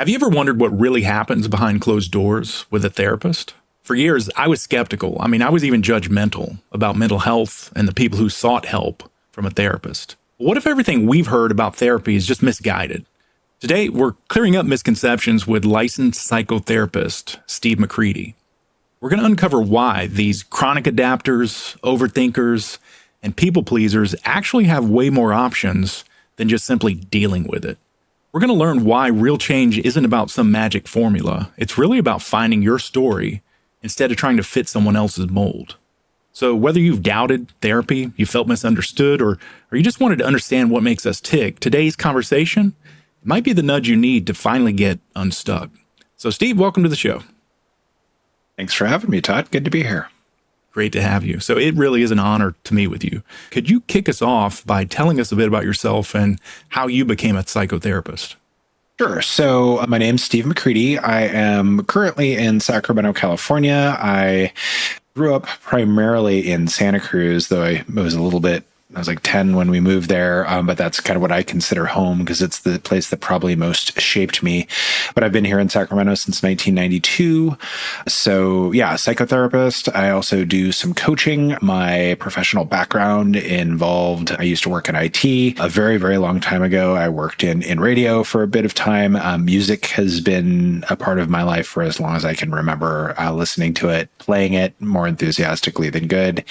Have you ever wondered what really happens behind closed doors with a therapist? For years, I was skeptical. I was even judgmental about mental health and the people who sought help from a therapist. What if everything we've heard about therapy is just misguided? Today, we're clearing up misconceptions with licensed psychotherapist Steve McCready. We're going to uncover why these chronic adapters, overthinkers, and people pleasers actually have way more options than just simply dealing with it. We're going to learn why real change isn't about some magic formula. It's really about finding your story instead of trying to fit someone else's mold. So whether you've doubted therapy, you felt misunderstood, or you just wanted to understand what makes us tick, today's conversation might be the nudge you need to finally get unstuck. So Steve, welcome to the show. Thanks for having me, Todd. Good to be here. Great to have you. So it really is an honor to meet with you. Could you kick us off by telling us a bit about yourself and how you became a psychotherapist? Sure. So my name's Steve McCready. I am currently in Sacramento, California. I grew up primarily in Santa Cruz, though I was like 10 when we moved there, but that's kind of what I consider home because it's the place that probably most shaped me. But I've been here in Sacramento since 1992. So yeah, psychotherapist. I also do some coaching. My professional background involved, I used to work in IT a very, very long time ago. I worked in radio for a bit of time. Music has been a part of my life for as long as I can remember, listening to it, playing it more enthusiastically than good.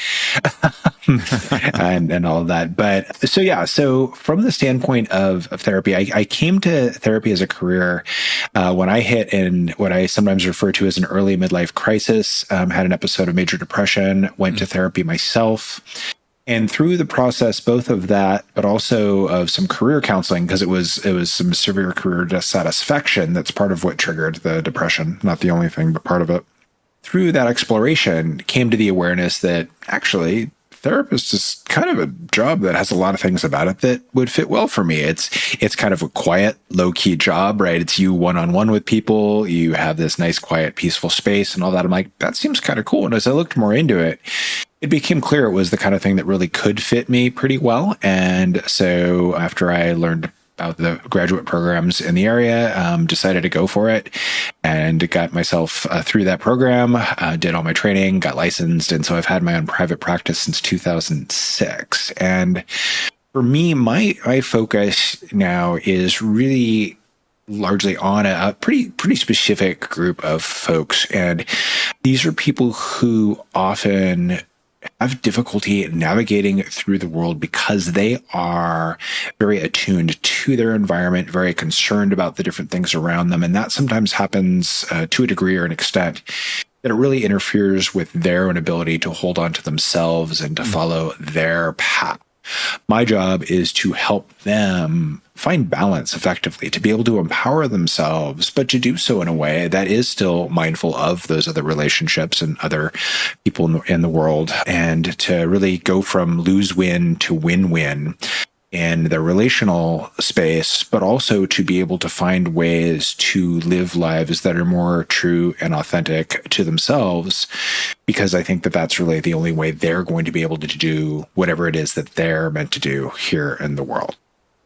and all of that. But so from the standpoint of therapy, I came to therapy as a career when I hit in what I sometimes refer to as an early midlife crisis, had an episode of major depression, went to therapy myself. And through the process, both of that, but also of some career counseling, because it was some severe career dissatisfaction that's part of what triggered the depression, not the only thing, but part of it. Through that exploration, came to the awareness that actually therapist is kind of a job that has a lot of things about it that would fit well for me. It's kind of a quiet, low-key job, right? It's you one-on-one with people. You have this nice, quiet, peaceful space and all that. I'm like, that seems kind of cool. And as I looked more into it, it became clear it was the kind of thing that really could fit me pretty well. And so after I learned about the graduate programs in the area, decided to go for it and got myself through that program, did all my training, got licensed. And so I've had my own private practice since 2006. And for me, my focus now is really largely on a pretty specific group of folks. And these are people who often have difficulty navigating through the world because they are very attuned to their environment, very concerned about the different things around them. And that sometimes happens to a degree or an extent that it really interferes with their own ability to hold on to themselves and to follow their path. My job is to help them find balance effectively, to be able to empower themselves, but to do so in a way that is still mindful of those other relationships and other people in the world, and to really go from lose-win to win-win in the relational space, but also to be able to find ways to live lives that are more true and authentic to themselves, because I think that that's really the only way they're going to be able to do whatever it is that they're meant to do here in the world.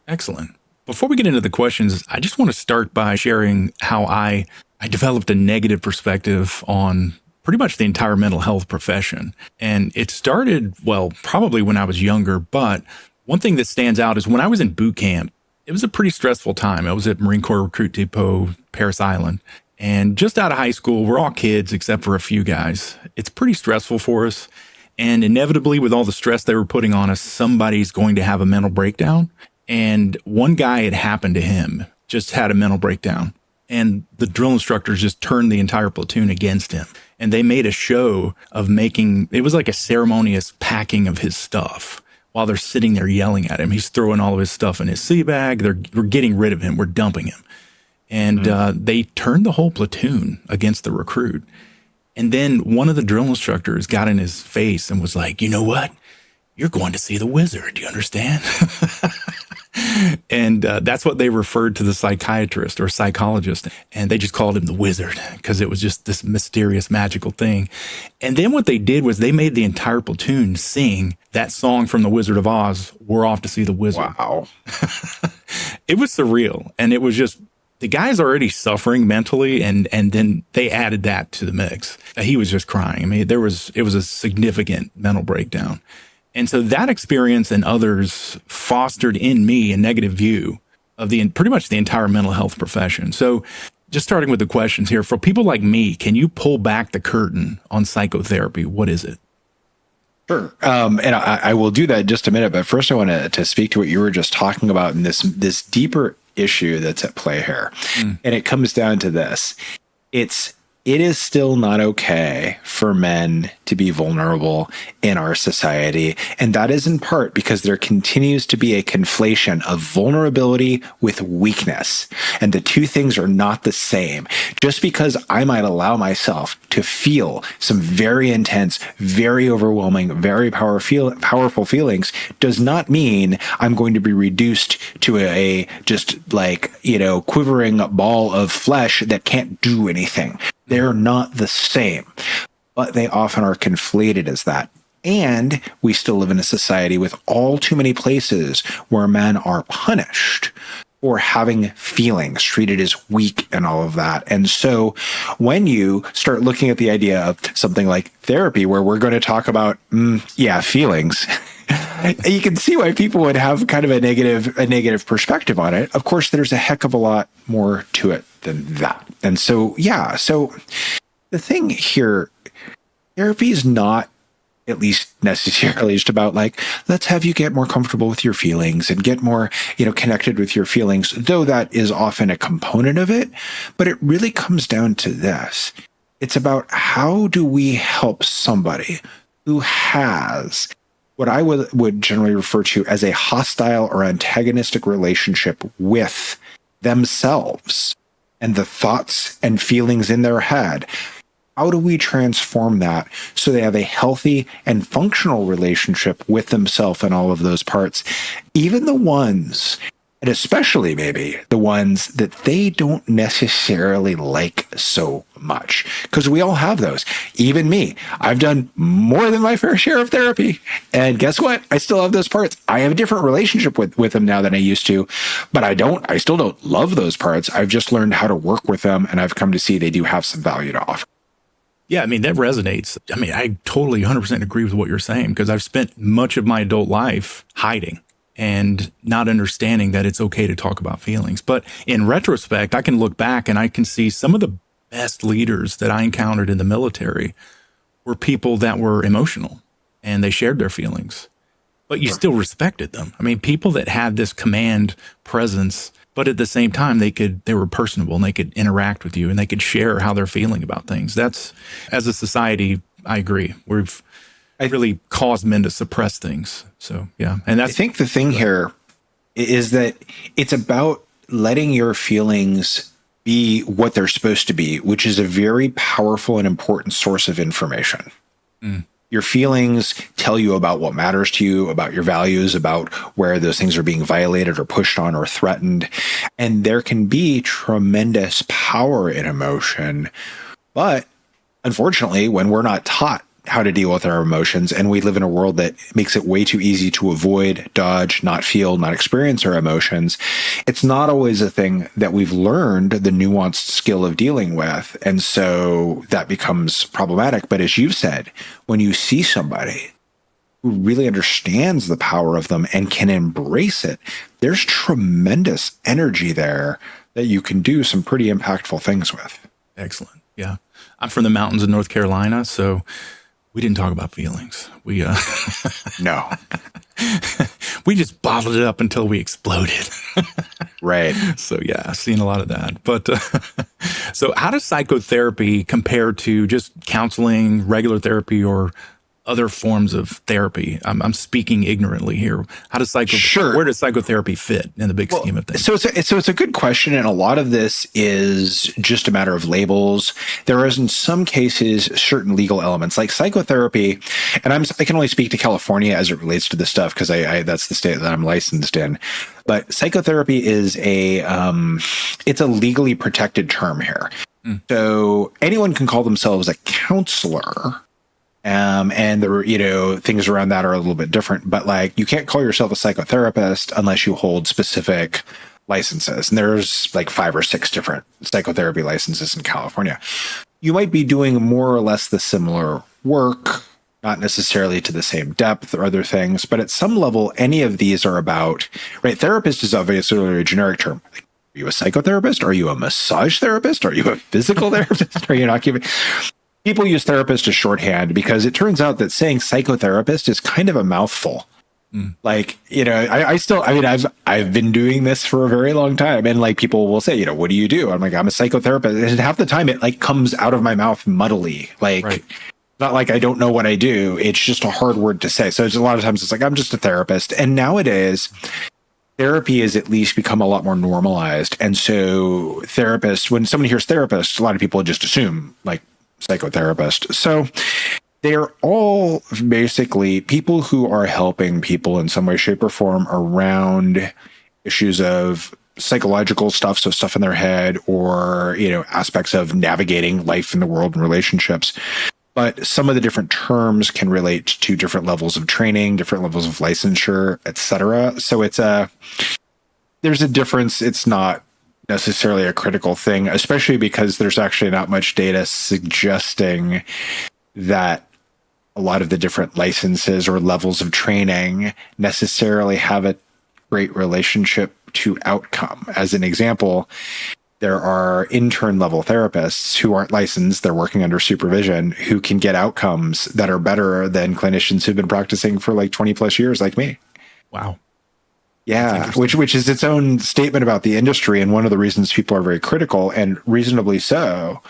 Excellent. Before we get into the questions, I just want to start by sharing how I developed a negative perspective on pretty much the entire mental health profession. And it started, probably when I was younger, but one thing that stands out is when I was in boot camp, it was a pretty stressful time. I was at Marine Corps Recruit Depot, Paris Island, and just out of high school, we're all kids except for a few guys. It's pretty stressful for us. And inevitably, with all the stress they were putting on us, somebody's going to have a mental breakdown. And one guy, it happened to him, just had a mental breakdown. And the drill instructors just turned the entire platoon against him. And they made a show of it was like a ceremonious packing of his stuff. While they're sitting there yelling at him, he's throwing all of his stuff in his sea bag. We're getting rid of him. We're dumping him. And they turned the whole platoon against the recruit. And then one of the drill instructors got in his face and was like, you know what? You're going to see the wizard. Do you understand? And that's what they referred to the psychiatrist or psychologist. And they just called him the wizard because it was just this mysterious, magical thing. And then what they did was they made the entire platoon sing that song from The Wizard of Oz, We're Off to See the Wizard. Wow. It was surreal. And it was just the guy's already suffering mentally, and then they added that to the mix. He was just crying. I mean, it was a significant mental breakdown. And so that experience and others fostered in me a negative view of pretty much the entire mental health profession. So just starting with the questions here, for people like me, can you pull back the curtain on psychotherapy? What is it? Sure. And I will do that in just a minute. But first, I want to speak to what you were just talking about in this deeper issue that's at play here. And it comes down to this. It is still not okay for men to be vulnerable in our society. And that is in part because there continues to be a conflation of vulnerability with weakness. And the two things are not the same. Just because I might allow myself to feel some very intense, very overwhelming, very powerful feelings does not mean I'm going to be reduced to a just like, quivering ball of flesh that can't do anything. They're not the same, but they often are conflated as that. And we still live in a society with all too many places where men are punished for having feelings, treated as weak and all of that. And so when you start looking at the idea of something like therapy, where we're going to talk about, feelings, you can see why people would have kind of a negative perspective on it. Of course, there's a heck of a lot more to it than that. And so, so the thing here, therapy is not at least necessarily just about like, let's have you get more comfortable with your feelings and get more, connected with your feelings, though that is often a component of it. But it really comes down to this. It's about how do we help somebody who has what I would generally refer to as a hostile or antagonistic relationship with themselves and the thoughts and feelings in their head. How do we transform that so they have a healthy and functional relationship with themselves and all of those parts, even the ones, and especially maybe the ones that they don't necessarily like so much? Because we all have those. Even me. I've done more than my fair share of therapy. And guess what? I still have those parts. I have a different relationship with them now than I used to, but I still don't love those parts. I've just learned how to work with them, and I've come to see they do have some value to offer. Yeah, I mean, that resonates. I mean, I totally 100% agree with what you're saying, because I've spent much of my adult life hiding and not understanding that it's okay to talk about feelings. But in retrospect, I can look back and I can see some of the best leaders that I encountered in the military were people that were emotional and they shared their feelings, but you still respected them. I mean, people that had this command presence, but at the same time, they were personable and they could interact with you and they could share how they're feeling about things. That's, as a society, I agree. We've really caused men to suppress things. So, yeah. And I think the thing here is that it's about letting your feelings be what they're supposed to be, which is a very powerful and important source of information. Your feelings tell you about what matters to you, about your values, about where those things are being violated or pushed on or threatened. And there can be tremendous power in emotion. But unfortunately, when we're not taught how to deal with our emotions, and we live in a world that makes it way too easy to avoid, dodge, not feel, not experience our emotions, it's not always a thing that we've learned the nuanced skill of dealing with. And so that becomes problematic. But as you've said, when you see somebody who really understands the power of them and can embrace it, there's tremendous energy there that you can do some pretty impactful things with. Excellent. Yeah. I'm from the mountains of North Carolina, so we didn't talk about feelings. No. We just bottled it up until we exploded. Right. So yeah, I've seen a lot of that. But so how does psychotherapy compare to just counseling, regular therapy, or other forms of therapy? I'm speaking ignorantly here. Where does psychotherapy fit in the big scheme of things? So it's a good question, and a lot of this is just a matter of labels. There is, in some cases, certain legal elements like psychotherapy, and I can only speak to California as it relates to this stuff because that's the state that I'm licensed in. But psychotherapy is it's a legally protected term here. So anyone can call themselves a counselor. And the things around that are a little bit different, but like you can't call yourself a psychotherapist unless you hold specific licenses, and there's like 5 or 6 different psychotherapy licenses in California. You might be doing more or less the similar work, not necessarily to the same depth or other things, but at some level, any of these are about, right? Therapist is obviously a generic term. Like, are you a psychotherapist? Are you a massage therapist? Are you a physical therapist? Are you not giving? People use therapist as shorthand because it turns out that saying psychotherapist is kind of a mouthful. Like, I've been doing this for a very long time. And like people will say, what do you do? I'm like, I'm a psychotherapist. And half the time it like comes out of my mouth muddily. Like, right. Not like I don't know what I do. It's just a hard word to say. So it's a lot of times it's like, I'm just a therapist. And nowadays, therapy has at least become a lot more normalized. And so therapists, when somebody hears therapist, a lot of people just assume like psychotherapist. So they're all basically people who are helping people in some way, shape, or form around issues of psychological stuff, so stuff in their head, or aspects of navigating life in the world and relationships. But some of the different terms can relate to different levels of training, different levels of licensure, etc. So there's a difference. It's not necessarily a critical thing, especially because there's actually not much data suggesting that a lot of the different licenses or levels of training necessarily have a great relationship to outcome. As an example, there are intern level therapists who aren't licensed, they're working under supervision, who can get outcomes that are better than clinicians who've been practicing for like 20 plus years like me. Wow. Yeah, which is its own statement about the industry, and one of the reasons people are very critical, and reasonably so,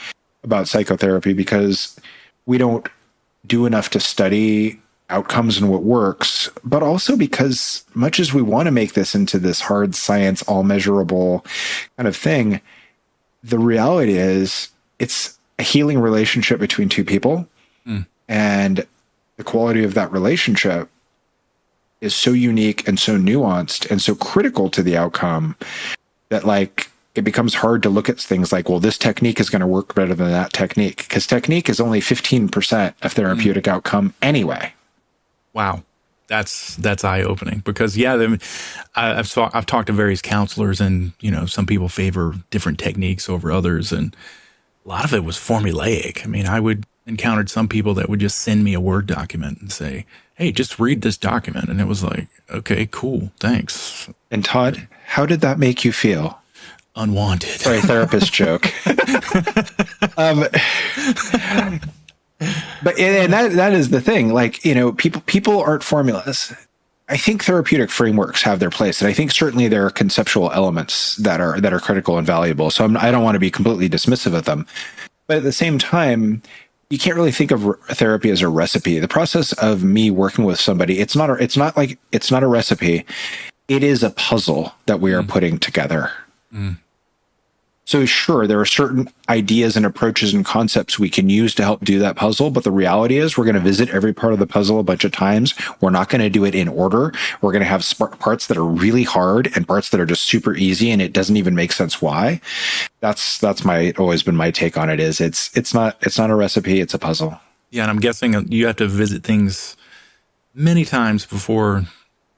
about psychotherapy, because we don't do enough to study outcomes and what works, but also because much as we want to make this into this hard science, all measurable kind of thing, the reality is it's a healing relationship between two people. And the quality of that relationship is so unique and so nuanced and so critical to the outcome that like it becomes hard to look at things like, well, this technique is going to work better than that technique, because technique is only 15% of therapeutic outcome anyway. Wow. That's eye-opening, because I've talked to various counselors, and some people favor different techniques over others, and a lot of it was formulaic. I mean, I would encountered some people that would just send me a Word document and say, hey, just read this document, and it was like, okay, cool, thanks. And Todd, how did that make you feel? Unwanted. Sorry, therapist joke. But that is the thing. Like, people aren't formulas. I think therapeutic frameworks have their place, and I think certainly there are conceptual elements that are critical and valuable. So I don't want to be completely dismissive of them, but at the same time, you can't really think of therapy as a recipe. The process of me working with somebody, it's not a recipe. It is a puzzle that we are putting together. So sure, there are certain ideas and approaches and concepts we can use to help do that puzzle, but the reality is we're going to visit every part of the puzzle a bunch of times. We're not going to do it in order. We're going to have parts that are really hard and parts that are just super easy, and it doesn't even make sense why. That's always been my take on it. Is it's not a recipe, it's a puzzle. Yeah, and I'm guessing you have to visit things many times before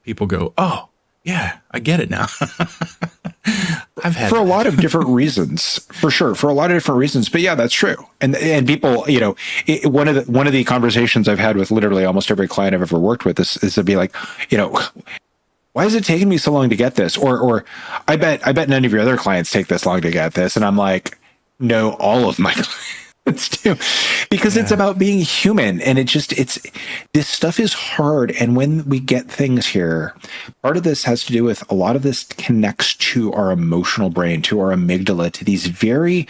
people go, oh, yeah, I get it now. I've had for a lot of different reasons, for sure, for a lot of different reasons. But yeah, that's true. And people, one of the conversations I've had with literally almost every client I've ever worked with is to be like, why is it taking me so long to get this? Or I bet none of your other clients take this long to get this. And I'm like, no, all of my clients do, because it's about being human, and this stuff is hard. And when we get things here, part of this has to do with a lot of this connects to our emotional brain, to our amygdala, to these very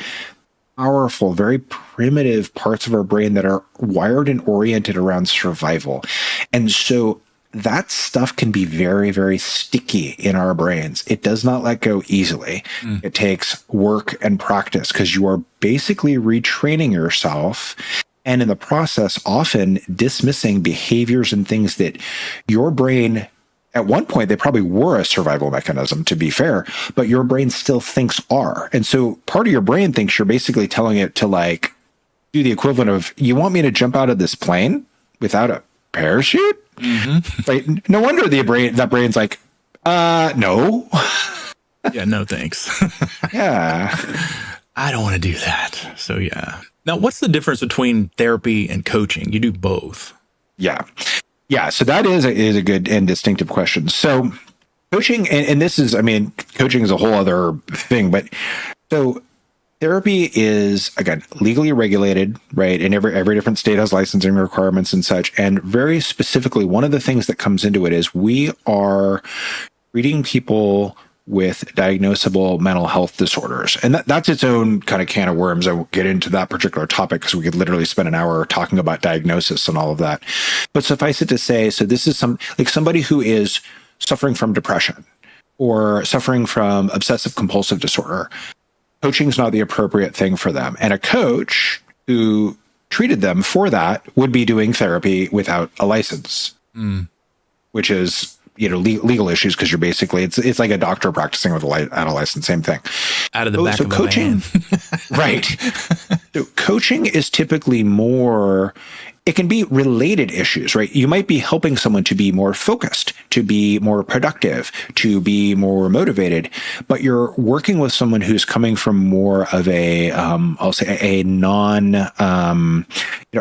powerful, very primitive parts of our brain that are wired and oriented around survival. And so that stuff can be very, very sticky in our brains. It does not let go easily. It takes work and practice, because you are basically retraining yourself, and in the process, often dismissing behaviors and things that your brain, at one point, they probably were a survival mechanism, to be fair, but your brain still thinks are. And so part of your brain thinks you're basically telling it to like do the equivalent of, you want me to jump out of this plane without a parachute? Right? No wonder that brain's like, no. Yeah, no thanks. Yeah. I don't want to do that. So yeah. Now, what's the difference between therapy and coaching? You do both. Yeah. Yeah. So that is a good and distinctive question. So coaching, and this is, I mean, coaching is a whole other thing, but so therapy is, again, legally regulated, right? And every different state has licensing requirements and such. And very specifically, one of the things that comes into it is we are treating people with diagnosable mental health disorders. And that's its own kind of can of worms. I won't get into that particular topic because we could literally spend an hour talking about diagnosis and all of that. But suffice it to say, so this is somebody who is suffering from depression or suffering from obsessive compulsive disorder. Coaching is not the appropriate thing for them. And a coach who treated them for that would be doing therapy without a license, which is, legal issues because you're basically, it's like a doctor practicing without a license, same thing. Out of the back of coaching, a van. Right. So coaching is typically more, it can be related issues, right? You might be helping someone to be more focused, to be more productive, to be more motivated, but you're working with someone who's coming from more of a, I'll say a a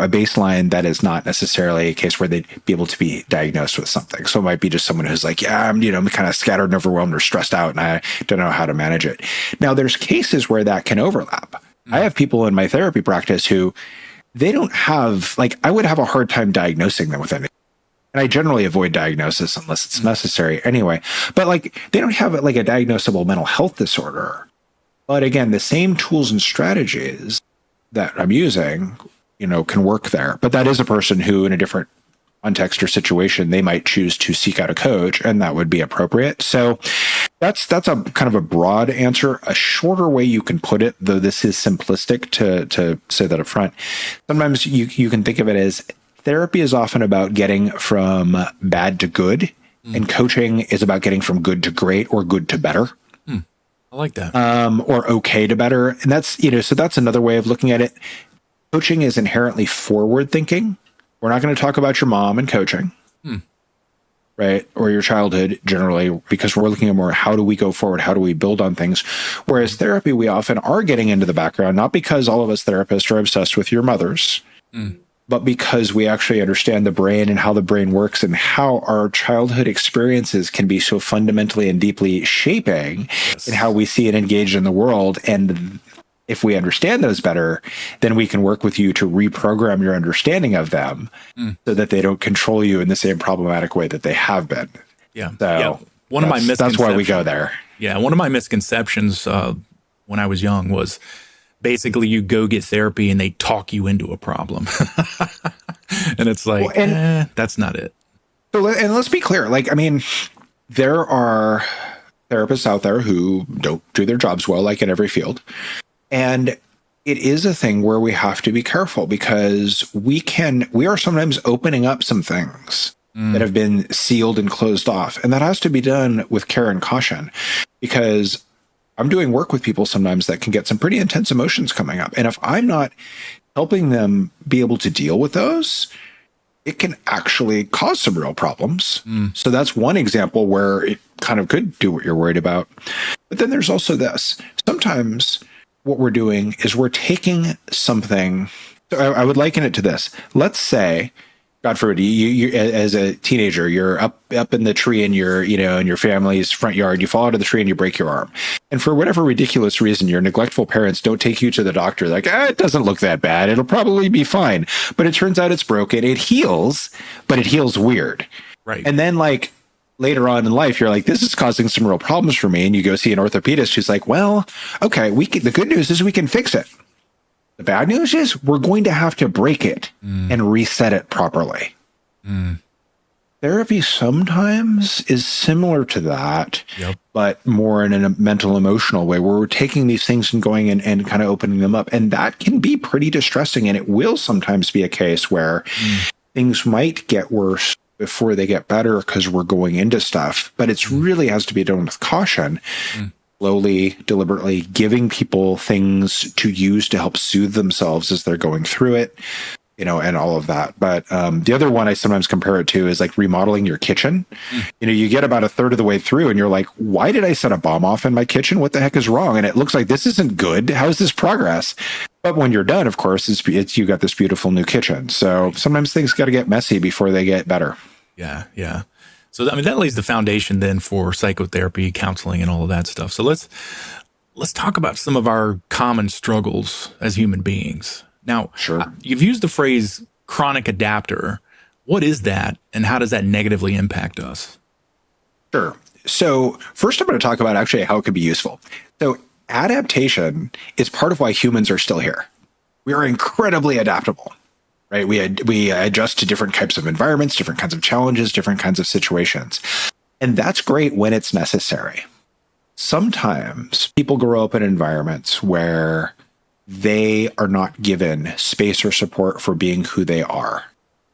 baseline that is not necessarily a case where they'd be able to be diagnosed with something. So it might be just someone who's like, yeah, I'm kind of scattered and overwhelmed or stressed out and I don't know how to manage it. Now there's cases where that can overlap. I have people in my therapy practice who they don't have, I would have a hard time diagnosing them with anything. And I generally avoid diagnosis unless it's necessary anyway. But they don't have a diagnosable mental health disorder. But again, the same tools and strategies that I'm using, can work there. But that is a person who in a different context or situation, they might choose to seek out a coach and that would be appropriate. So that's a kind of a broad answer. A shorter way you can put it, though this is simplistic to say that up front, sometimes you can think of it as therapy is often about getting from bad to good, and coaching is about getting from good to great or good to better. I like that. Or okay to better. And that's, so that's another way of looking at it. Coaching is inherently forward thinking. We're not going to talk about your mom and coaching. Right? Or your childhood generally, because we're looking at more, how do we go forward? How do we build on things? Whereas therapy, we often are getting into the background, not because all of us therapists are obsessed with your mothers, but because we actually understand the brain and how the brain works and how our childhood experiences can be so fundamentally and deeply shaping in how we see and engage in the world. And if we understand those better, then we can work with you to reprogram your understanding of them so that they don't control you in the same problematic way that they have been. Yeah. So One of my misconceptions. That's why we go there. Yeah. One of my misconceptions when I was young was basically you go get therapy and they talk you into a problem. And it's like, that's not it. So, and let's be clear. There are therapists out there who don't do their jobs well, like in every field. And it is a thing where we have to be careful because we are sometimes opening up some things that have been sealed and closed off. And that has to be done with care and caution because I'm doing work with people sometimes that can get some pretty intense emotions coming up. And if I'm not helping them be able to deal with those, it can actually cause some real problems. So that's one example where it kind of could do what you're worried about. But then there's also this. Sometimes what we're doing is we're taking something. So I would liken it to this. Let's say, God forbid, you as a teenager, you're up in the tree in your, in your family's front yard, you fall out of the tree and you break your arm. And for whatever ridiculous reason, your neglectful parents don't take you to the doctor. Like, it doesn't look that bad. It'll probably be fine. But it turns out it's broken. It heals, but it heals weird. Right. And then later on in life, you're like, this is causing some real problems for me. And you go see an orthopedist who's like, well, okay, the good news is we can fix it. The bad news is we're going to have to break it and reset it properly. Therapy sometimes is similar to that, but more in a mental, emotional way where we're taking these things and going and kind of opening them up. And that can be pretty distressing. And it will sometimes be a case where things might get worse before they get better because we're going into stuff. But it's really has to be done with caution. Slowly, deliberately giving people things to use to help soothe themselves as they're going through it. and all of that. But the other one I sometimes compare it to is like remodeling your kitchen. You get about a third of the way through and you're like, why did I set a bomb off in my kitchen? What the heck is wrong? And it looks like this isn't good. How is this progress? But when you're done, of course, it's you got this beautiful new kitchen. So sometimes things got to get messy before they get better. Yeah. Yeah. So, I mean, that lays the foundation then for psychotherapy, counseling, and all of that stuff. So let's talk about some of our common struggles as human beings. Now, Sure. You've used the phrase chronic adapter. What is that, and how does that negatively impact us? Sure. So first, I'm going to talk about actually how it could be useful. So adaptation is part of why humans are still here. We are incredibly adaptable, right? We adjust to different types of environments, different kinds of challenges, different kinds of situations. And that's great when it's necessary. Sometimes people grow up in environments where they are not given space or support for being who they are.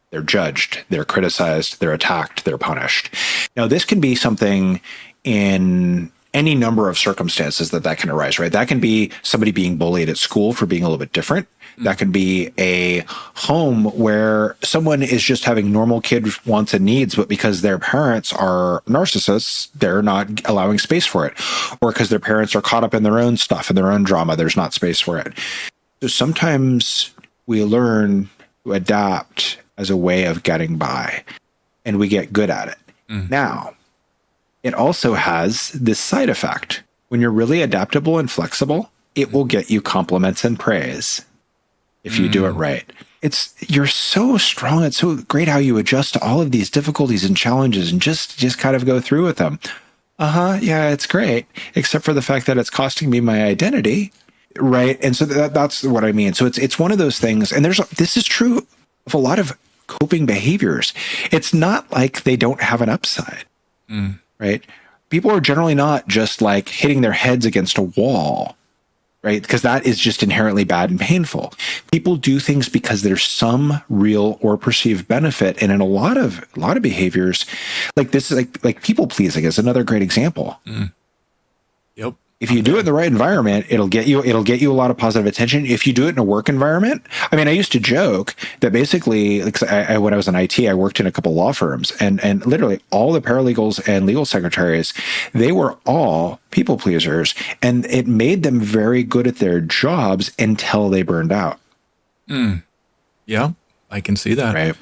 They're judged, they're criticized, they're attacked, they're punished. Now, this can be something in any number of circumstances that can arise, right? That can be somebody being bullied at school for being a little bit different. That can be a home where someone is just having normal kid wants and needs, but because their parents are narcissists, they're not allowing space for it. Or because their parents are caught up in their own stuff and their own drama, there's not space for it. So sometimes we learn to adapt as a way of getting by, and we get good at it. Now, it also has this side effect. When you're really adaptable and flexible, it will get you compliments and praise if you do it right. You're so strong. It's so great how you adjust to all of these difficulties and challenges and just kind of go through with them. Yeah, it's great, except for the fact that it's costing me my identity, right? And so that's what I mean. So it's one of those things, and this is true of a lot of coping behaviors. It's not like they don't have an upside, right? People are generally not just like hitting their heads against a wall, right? Because that is just inherently bad and painful. People do things because there's some real or perceived benefit. And in a lot of behaviors, like this is like people pleasing is another great example. Yep. If you do it in the right environment, it'll get you a lot of positive attention. If you do it in a work environment, I mean, I used to joke that basically, like, when I was in IT, I worked in a couple law firms, and literally all the paralegals and legal secretaries, they were all people pleasers, and it made them very good at their jobs until they burned out. Yeah, I can see that. Right.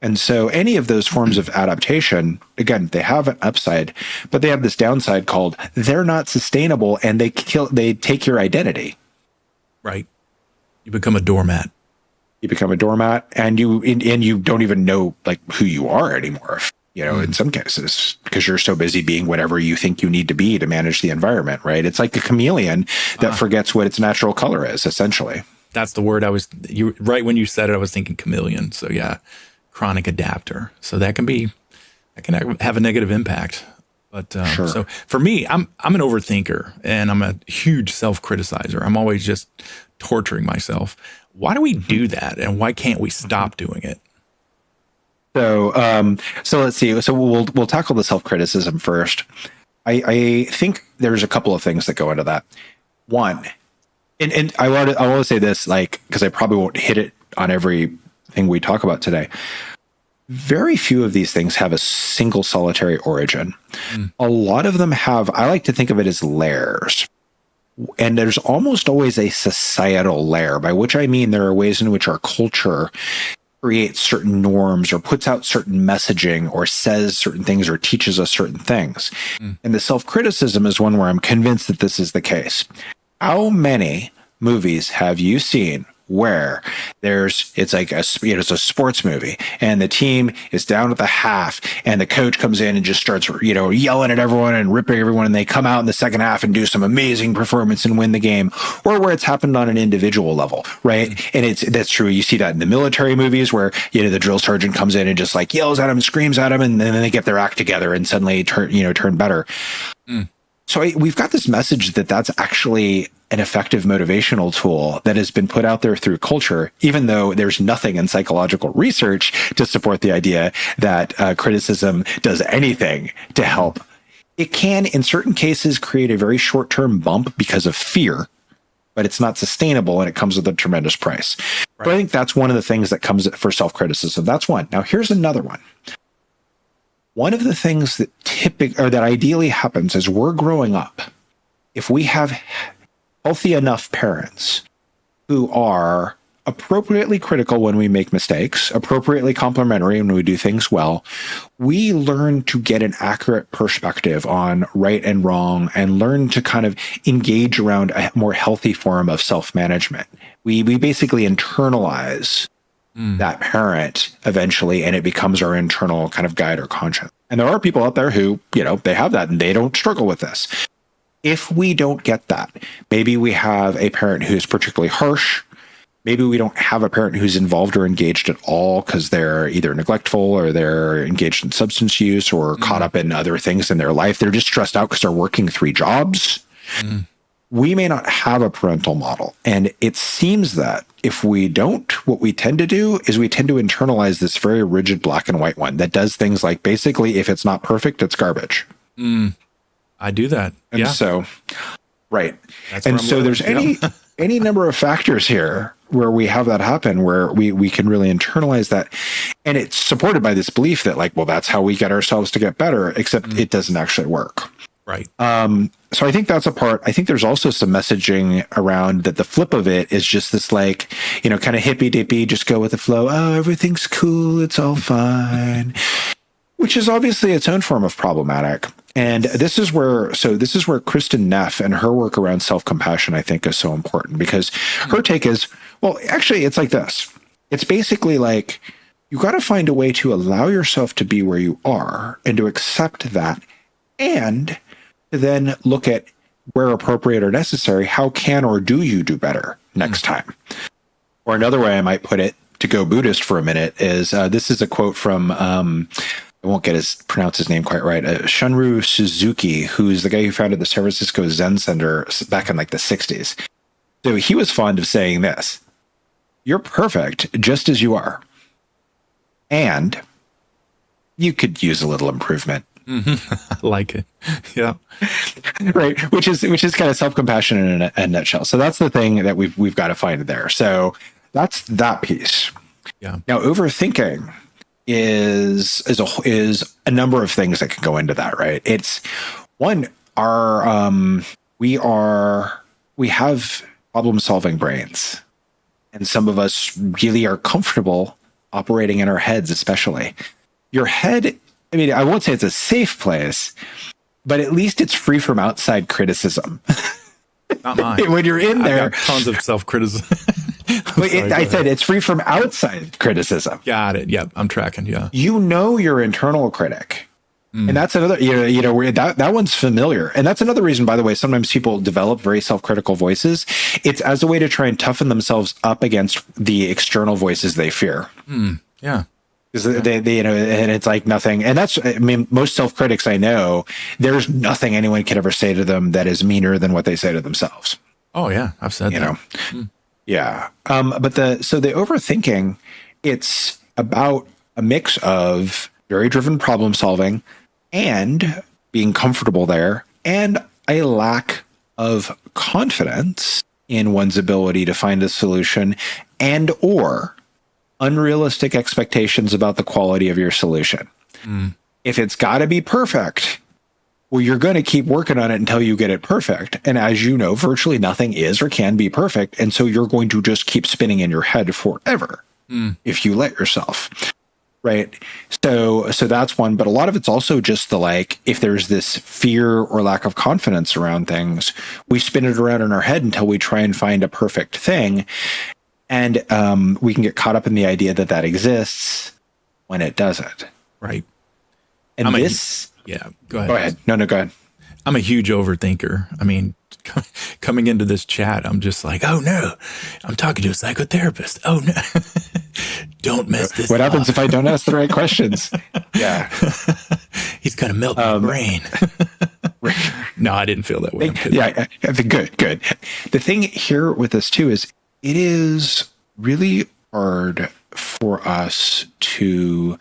And so any of those forms of adaptation, again, they have an upside, but they have this downside called they're not sustainable, and they take your identity. Right. You become a doormat. You become a doormat, and you don't even know like who you are anymore. In some cases, because you're so busy being whatever you think you need to be to manage the environment, right? It's like a chameleon that forgets what its natural color is, essentially. That's the word right when you said it, I was thinking chameleon. So yeah. Chronic adapter. So that can have a negative impact. But Sure. So for me, I'm an overthinker, and I'm a huge self-criticizer. I'm always just torturing myself. Why do we do that, and why can't we stop doing it? So let's see. So we'll tackle the self-criticism first. I think there's a couple of things that go into that. One, and I want to say this, like, because I probably won't hit it on every thing we talk about today. Very few of these things have a single solitary origin. A lot of them have, I like to think of it as layers. And there's almost always a societal layer, by which I mean there are ways in which our culture creates certain norms or puts out certain messaging or says certain things or teaches us certain things. And the self-criticism is one where I'm convinced that this is the case. How many movies have you seen where it's like it's a sports movie, and the team is down at the half, and the coach comes in and just starts yelling at everyone and ripping everyone, and they come out in the second half and do some amazing performance and win the game? Or where it's happened on an individual level, right? And that's true. You see that in the military movies where the drill sergeant comes in and just like yells at him, screams at him, and then they get their act together and suddenly turn better. So we've got this message that that's actually an effective motivational tool that has been put out there through culture, even though there's nothing in psychological research to support the idea that criticism does anything to help. It can, in certain cases, create a very short-term bump because of fear, but it's not sustainable and it comes with a tremendous price. Right. So I think that's one of the things that comes for self-criticism. That's one. Now here's another one. One of the things that that ideally happens as we're growing up, if we have healthy enough parents who are appropriately critical when we make mistakes, appropriately complimentary when we do things well, we learn to get an accurate perspective on right and wrong and learn to kind of engage around a more healthy form of self-management. We basically internalize that parent eventually, and it becomes our internal kind of guide or conscience. And there are people out there who, they have that and they don't struggle with this. If we don't get that, maybe we have a parent who's particularly harsh. Maybe we don't have a parent who's involved or engaged at all because they're either neglectful or they're engaged in substance use or caught up in other things in their life. They're just stressed out because they're working 3 jobs. We may not have a parental model. And it seems that if we don't, what we tend to do is we tend to internalize this very rigid black and white one that does things like basically, if it's not perfect, it's garbage. I do that. And so, right. That's and so there's any number of factors here where we have that happen, where we can really internalize that. And it's supported by this belief that that's how we get ourselves to get better, except it doesn't actually work. Right. So I think that's a part. I think there's also some messaging around that the flip of it is just this kind of hippy dippy, just go with the flow. Oh, everything's cool. It's all fine, which is obviously its own form of problematic. And this is where Kristen Neff and her work around self-compassion, I think, is so important, because her take is, well, actually, it's like this. It's basically like, you got to find a way to allow yourself to be where you are and to accept that, and to then look at where appropriate or necessary, how can or do you do better next time? Or another way I might put it, to go Buddhist for a minute, is this is a quote from I won't pronounce his name quite right. Shunryu Suzuki, who's the guy who founded the San Francisco Zen Center back in the 60s. So he was fond of saying this: you're perfect just as you are, and you could use a little improvement. I like it. Yeah. Right. Which is kind of self-compassion in a nutshell. So that's the thing that we've got to find there. So that's that piece. Yeah. Now, overthinking is a number of things that can go into that, right? It's one, we have problem-solving brains, and some of us really are comfortable operating in our heads, especially. Your head, I mean, I won't say it's a safe place, but at least it's free from outside criticism. Not mine. When you're in there, I've got tons of self-criticism. I said it's free from outside criticism. Got it. Yeah, I'm tracking. Yeah. Your internal critic. And that's another, where that one's familiar. And that's another reason, by the way, sometimes people develop very self-critical voices. It's as a way to try and toughen themselves up against the external voices they fear. Yeah. Because they and it's like nothing. And that's, I mean, most self-critics I know, there's nothing anyone could ever say to them that is meaner than what they say to themselves. Oh yeah. I've said that. Yeah. But the overthinking, it's about a mix of very driven problem solving and being comfortable there, and a lack of confidence in one's ability to find a solution, and or unrealistic expectations about the quality of your solution. If it's got to be perfect, well, you're going to keep working on it until you get it perfect. And as you know, virtually nothing is or can be perfect. And so you're going to just keep spinning in your head forever if you let yourself. Right. So that's one. But a lot of it's also just if there's this fear or lack of confidence around things, we spin it around in our head until we try and find a perfect thing. And we can get caught up in the idea that exists when it doesn't. Right. And go ahead. No, go ahead. I'm a huge overthinker. I mean, coming into this chat, I'm just like, oh no, I'm talking to a psychotherapist. Oh no, don't mess this up. What happens if I don't ask the right questions? Yeah. He's going to melt my brain. No, I didn't feel that way. Yeah. Good. The thing here with this too is it is really hard for us to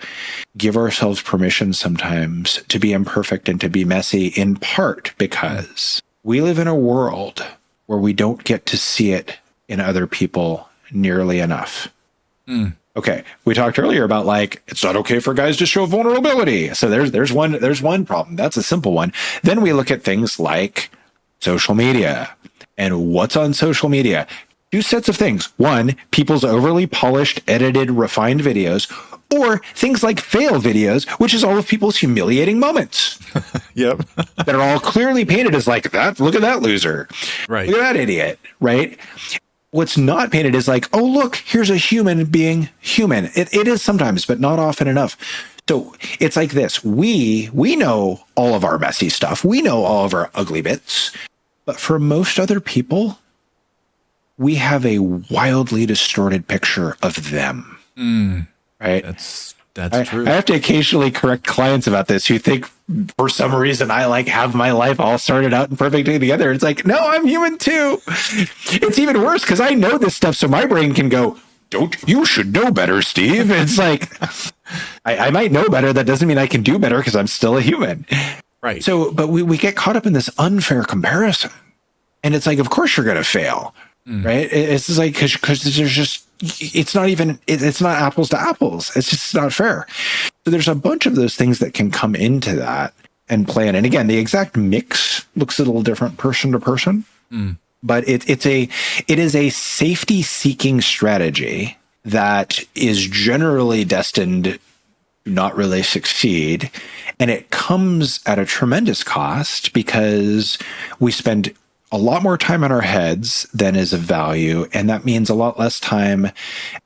give ourselves permission sometimes to be imperfect and to be messy, in part because we live in a world where we don't get to see it in other people nearly enough. Okay, we talked earlier about like it's not okay for guys to show vulnerability. So there's one problem. That's a simple one. Then we look at things like social media and what's on social media. Two sets of things. One, people's overly polished, edited, refined videos, or things like fail videos, which is all of people's humiliating moments. Yep. That are all clearly painted as like that. Look at that loser. Right. Look at that idiot. Right. What's not painted is like, oh, look, here's a human being human. It is sometimes, but not often enough. So it's like this. We know all of our messy stuff. We know all of our ugly bits. But for most other people, we have a wildly distorted picture of them. Right? That's true. I have to occasionally correct clients about this who think for some reason I like have my life all started out and perfectly together. It's like, no, I'm human too. It's even worse because I know this stuff. So my brain can go, you should know better, Steve. It's like, I might know better. That doesn't mean I can do better because I'm still a human. Right. So, but we get caught up in this unfair comparison. And it's like, of course you're going to fail. Right. It's just like, because there's just, it's not apples to apples. It's just not fair. So there's a bunch of those things that can come into that and play in. And again, the exact mix looks a little different person to person, but it is a safety seeking strategy that is generally destined to not really succeed. And it comes at a tremendous cost because we spend a lot more time in our heads than is of value. And that means a lot less time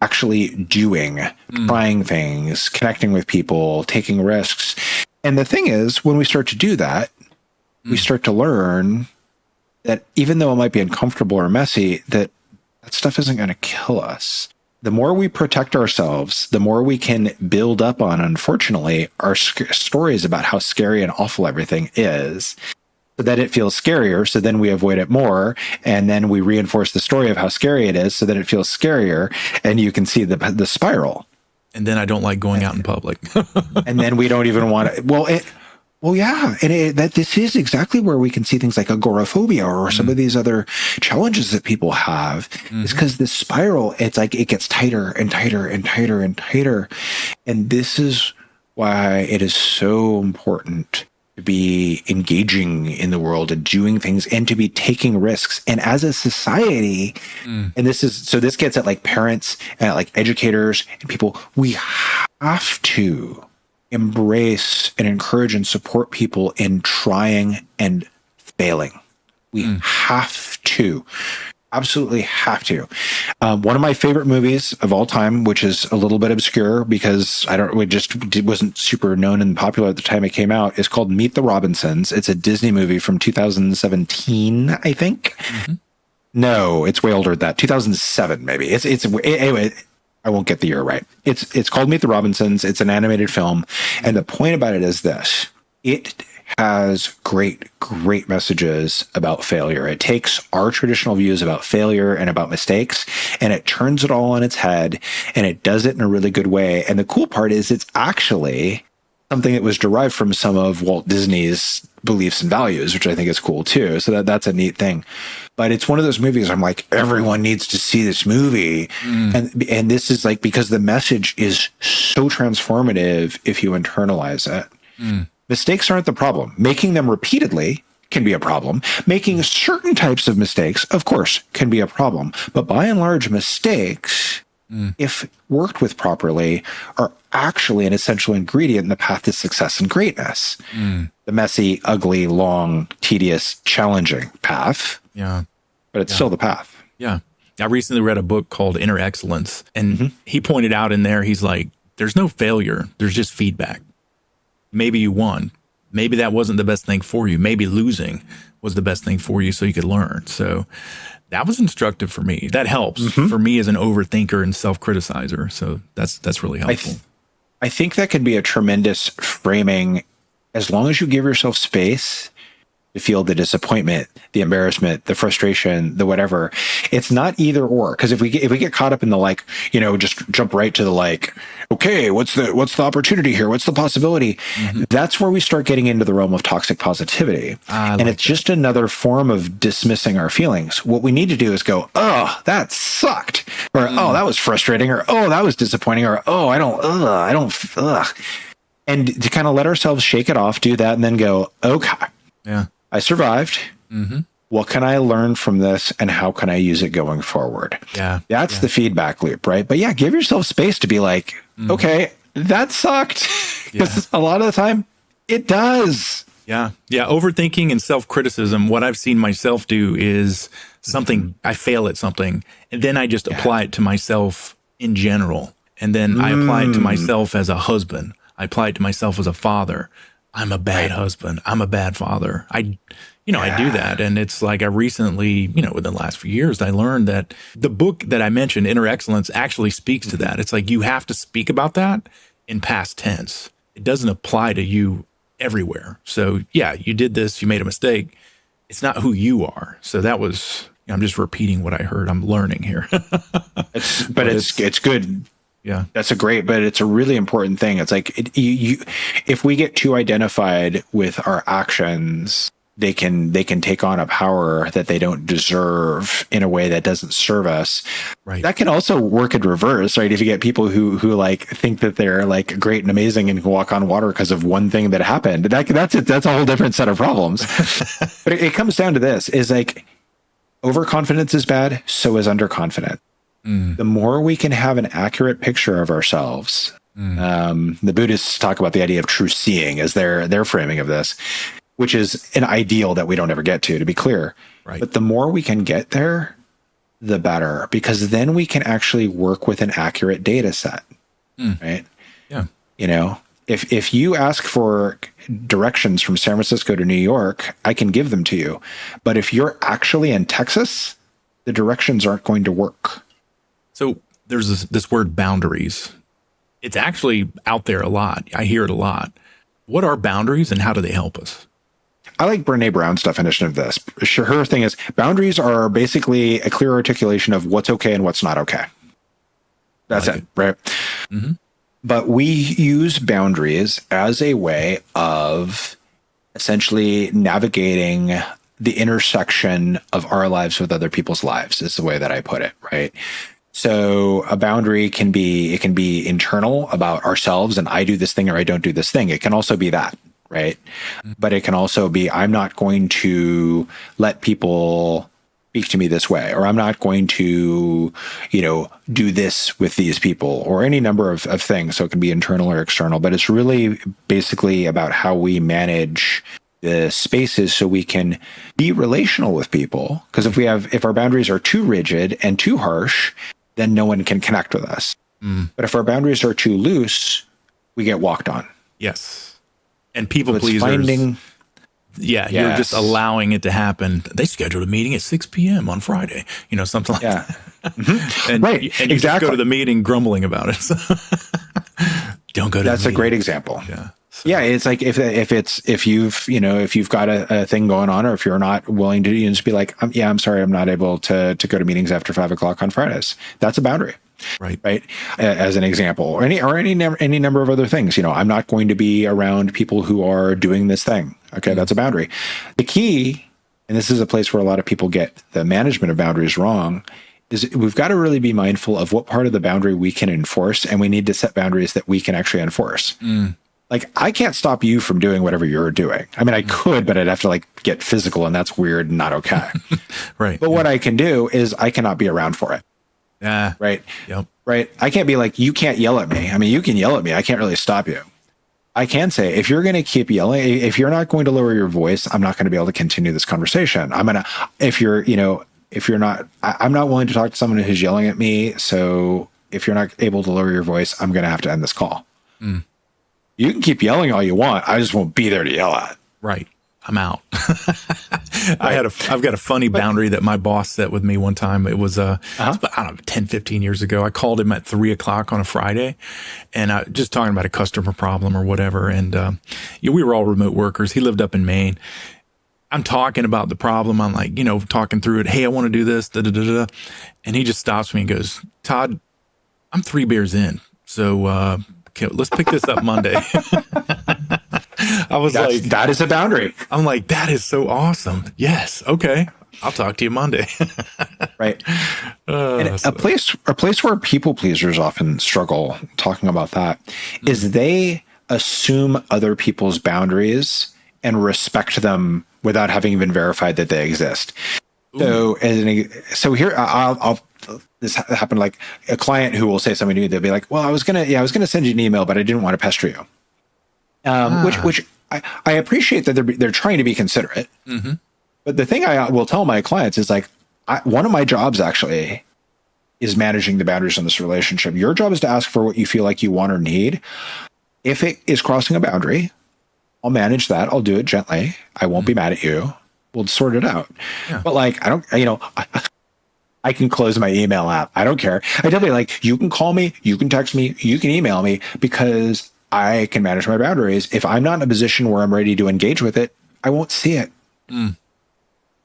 actually doing, trying things, connecting with people, taking risks. And the thing is, when we start to do that, we start to learn that even though it might be uncomfortable or messy, that stuff isn't going to kill us. The more we protect ourselves, the more we can build up on, unfortunately, our stories about how scary and awful everything is. So that it feels scarier, so then we avoid it more, and then we reinforce the story of how scary it is, so that it feels scarier, and you can see the spiral. And then I don't like going out in public. And then we don't even want to. Well, yeah, and this is exactly where we can see things like agoraphobia or some of these other challenges that people have. Is because this spiral, it's like it gets tighter and tighter and tighter and tighter, and this is why it is so important to be engaging in the world and doing things and to be taking risks. And as a society, and this gets at like parents and like educators and people, we have to embrace and encourage and support people in trying and failing. We have to. Absolutely have to. One of my favorite movies of all time, which is a little bit obscure because it wasn't super known and popular at the time it came out, is called Meet the Robinsons. It's a Disney movie from 2017, I think. No, it's way older than that. 2007, maybe. Anyway. I won't get the year right. It's called Meet the Robinsons. It's an animated film, and the point about it is this: it has great messages about failure. It takes our traditional views about failure and about mistakes, and it turns it all on its head, and it does it in a really good way. And the cool part is it's actually something that was derived from some of Walt Disney's beliefs and values, which I think is cool too. So that's a neat thing. But it's one of those movies I'm like, everyone needs to see this movie. And this is like, because the message is so transformative if you internalize it. Mistakes aren't the problem. Making them repeatedly can be a problem. Making certain types of mistakes, of course, can be a problem. But by and large, mistakes, if worked with properly, are actually an essential ingredient in the path to success and greatness. The messy, ugly, long, tedious, challenging path. Yeah. But it's still the path. Yeah. I recently read a book called Inner Excellence, and he pointed out in there, he's like, there's no failure. There's just feedback. Maybe you won. Maybe that wasn't the best thing for you. Maybe losing was the best thing for you so you could learn. So that was instructive for me. That helps for me as an overthinker and self-criticizer. So that's really helpful. I think that can be a tremendous framing as long as you give yourself space to feel the disappointment, the embarrassment, the frustration, the whatever. It's not either or. Because if we get caught up in the like, just jump right to the like, okay, what's the opportunity here? What's the possibility? Mm-hmm. That's where we start getting into the realm of toxic positivity. And it's just another form of dismissing our feelings. What we need to do is go, oh, that sucked, or oh, that was frustrating, or oh, that was disappointing, or oh, I don't. And to kind of let ourselves shake it off, do that, and then go, okay, yeah, I survived. Mm-hmm. What can I learn from this, and how can I use it going forward? Yeah, that's the feedback loop, right? But yeah, give yourself space to be like, okay, that sucked, because a lot of the time it does. Yeah. Overthinking and self-criticism. What I've seen myself do is something, I fail at something, and then I just apply it to myself in general. And then I apply it to myself as a husband. I apply it to myself as a father. I'm a bad husband. I'm a bad father. I do that. And it's like I recently, within the last few years, I learned that the book that I mentioned, Inner Excellence, actually speaks to that. It's like you have to speak about that in past tense. It doesn't apply to you everywhere. So yeah, you did this, you made a mistake. It's not who you are. So that was, I'm just repeating what I heard. I'm learning here. It's good. Yeah, but it's a really important thing. It's like if we get too identified with our actions, they can take on a power that they don't deserve in a way that doesn't serve us. Right. That can also work in reverse, right? If you get people who like think that they're like great and amazing and can walk on water because of one thing that happened, that's a whole different set of problems. But it comes down to this: is like overconfidence is bad, so is underconfidence. The more we can have an accurate picture of ourselves, the Buddhists talk about the idea of true seeing as their framing of this, which is an ideal that we don't ever get to be clear. Right. But the more we can get there, the better, because then we can actually work with an accurate data set, right? Yeah. If you ask for directions from San Francisco to New York, I can give them to you. But if you're actually in Texas, the directions aren't going to work. So there's this word boundaries. It's actually out there a lot. I hear it a lot. What are boundaries and how do they help us? I like Brene Brown's definition of this. Her thing is boundaries are basically a clear articulation of what's okay and what's not okay. That's it, right? Mm-hmm. But we use boundaries as a way of essentially navigating the intersection of our lives with other people's lives, is the way that I put it, right? So a boundary can be internal about ourselves, and I do this thing or I don't do this thing. It can also be that, right? But it can also be, I'm not going to let people speak to me this way, or I'm not going to, do this with these people, or any number of things. So it can be internal or external, but it's really basically about how we manage the spaces so we can be relational with people. Because if our boundaries are too rigid and too harsh, then no one can connect with us. But if our boundaries are too loose, we get walked on. Yes. And people pleasers. You're just allowing it to happen. They scheduled a meeting at 6 p.m. on Friday, something like that. Mm-hmm. and right. you exactly. just go to the meeting grumbling about it. Don't go to That's the a great example. Yeah. So. Yeah, it's like if you've got a thing going on, or if you're not willing to just be like, I'm sorry, I'm not able to go to meetings after 5 o'clock on Fridays. That's a boundary, right? As an example, or any number of other things. I'm not going to be around people who are doing this thing. Okay, that's a boundary. The key, and this is a place where a lot of people get the management of boundaries wrong, is we've got to really be mindful of what part of the boundary we can enforce, and we need to set boundaries that we can actually enforce. Like, I can't stop you from doing whatever you're doing. I mean, I could, but I'd have to get physical, and that's weird and not okay. Right. But what I can do is I cannot be around for it. Yeah. Right. Yep. Right. I can't be like, you can't yell at me. I mean, you can yell at me. I can't really stop you. I can say, if you're going to keep yelling, if you're not going to lower your voice, I'm not going to be able to continue this conversation. I'm not, I'm not willing to talk to someone who's yelling at me. So if you're not able to lower your voice, I'm going to have to end this call. You can keep yelling all you want. I just won't be there to yell at. Right. I'm out. I've got a funny boundary that my boss set with me one time. It was, I don't know, 10, 15 years ago. I called him at 3 o'clock on a Friday, and I just talking about a customer problem or whatever. And we were all remote workers. He lived up in Maine. I'm talking about the problem. I'm like, talking through it. Hey, I want to do this. Da, da, da, da. And he just stops me and goes, Todd, I'm 3 beers in. So okay, let's pick this up Monday. I was like, that is a boundary. I'm like, that is so awesome. Yes. Okay. I'll talk to you Monday. Right. And a place where people pleasers often struggle talking about that is they assume other people's boundaries and respect them without having even verified that they exist. Ooh. So here I'll this happened, like a client who will say something to me. They'll be like, "Well, I was gonna send you an email, but I didn't want to pester you." Which I appreciate that they're trying to be considerate. Mm-hmm. But the thing I will tell my clients is like, one of my jobs actually is managing the boundaries in this relationship. Your job is to ask for what you feel like you want or need. If it is crossing a boundary, I'll manage that. I'll do it gently. I won't be mad at you. We'll sort it out. Yeah. But like, I don't, I can close my email app. I don't care. I tell you, like, you can call me, you can text me, you can email me, because I can manage my boundaries. If I'm not in a position where I'm ready to engage with it, I won't see it.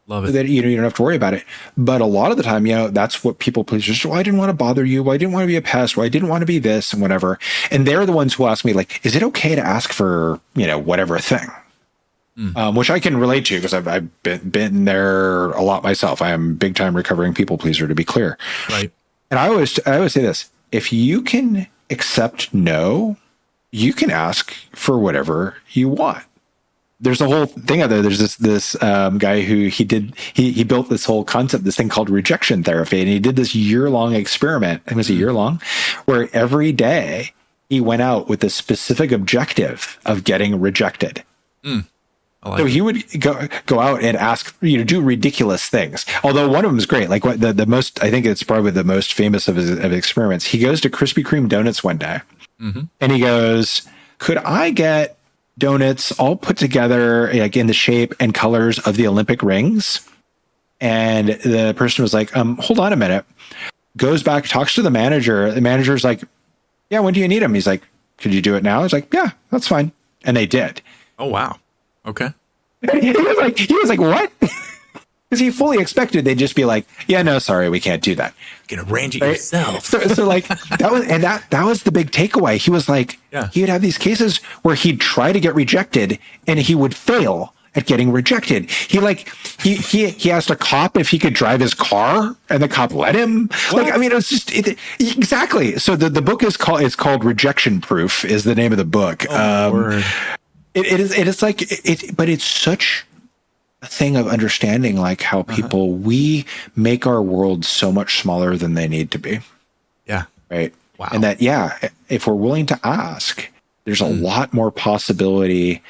Love it. So that, you don't have to worry about it. But a lot of the time, that's what people pleasers do. Well, I didn't want to bother you. Well, I didn't want to be a pest. Well, I didn't want to be this and whatever. And they're the ones who ask me, like, is it okay to ask for, whatever thing? Which I can relate to, because I've been there a lot myself. I am big time recovering people pleaser, to be clear. Right. And I always say this: if you can accept no, you can ask for whatever you want. There's a whole thing out there. There's this guy who he built this whole concept, this thing called rejection therapy, and he did this year-long experiment. It was a year long, where every day he went out with a specific objective of getting rejected. So he would go out and ask, do ridiculous things. Although one of them is great. Like the most, I think it's probably the most famous of his experiments. He goes to Krispy Kreme donuts one day, and he goes, "Could I get donuts all put together, like in the shape and colors of the Olympic rings?" And the person was like, "Hold on a minute." Goes back, talks to the manager. The manager's like, "Yeah, when do you need them?" He's like, "Could you do it now?" He's like, "Yeah, that's fine." And they did. Oh, wow. Okay. He was like, what? Because he fully expected they'd just be like, "Yeah, no, sorry, we can't do that. You can arrange it yourself." So like that was the big takeaway. He was like, He'd have these cases where he'd try to get rejected and he would fail at getting rejected. He asked a cop if he could drive his car, and the cop let him. What? Like, I mean, it was just exactly. So the book is called Rejection Proof, is the name of the book. Word. It is like it, but it's such a thing of understanding, like how people, we make our world so much smaller than they need to be. Yeah. Right. Wow. And that, if we're willing to ask, there's a lot more possibility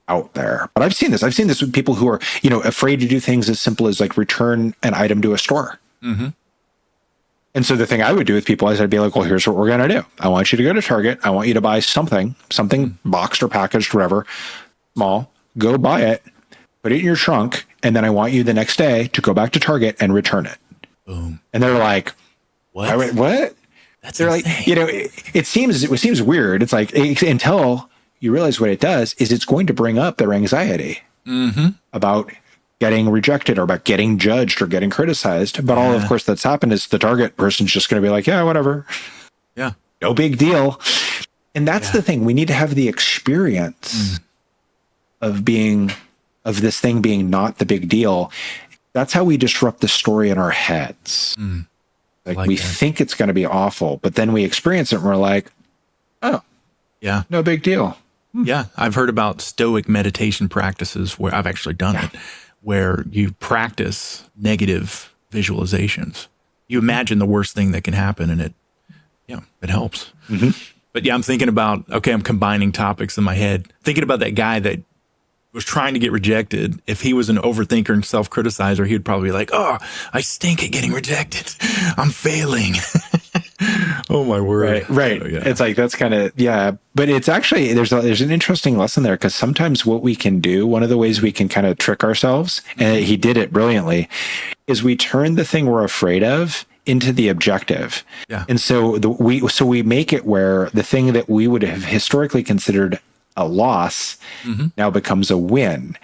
out there. But I've seen this with people who are, afraid to do things as simple as like return an item to a store. And so the thing I would do with people is I'd be like, well, here's what we're going to do. I want you to go to Target. I want you to buy something boxed or packaged, whatever, small. Go buy it, put it in your trunk, and then I want you the next day to go back to Target and return it. Boom. And they're like, what? What? They're insane. Like, it seems weird. It's like, until you realize what it does is it's going to bring up their anxiety about getting rejected or about getting judged or getting criticized. But all, of course, that's happened is the Target person's just going to be like, yeah, whatever. Yeah. No big deal. And that's the thing. We need to have the experience of this thing being not the big deal. That's how we disrupt the story in our heads. Like we think it's going to be awful, but then we experience it and we're like, oh, yeah, no big deal. Yeah. I've heard about Stoic meditation practices where I've actually done it, where you practice negative visualizations. You imagine the worst thing that can happen, and it helps. But I'm thinking about, I'm combining topics in my head, thinking about that guy that was trying to get rejected. If he was an overthinker and self-criticizer, he would probably be like, oh, I stink at getting rejected. I'm failing. Oh my word. Right. So, it's like, that's kind of, but it's actually, there's an interesting lesson there, because sometimes what we can do, one of the ways we can kind of trick ourselves, and he did it brilliantly, is we turn the thing we're afraid of into the objective. Yeah. And so we make it where the thing that we would have historically considered a loss now becomes a win.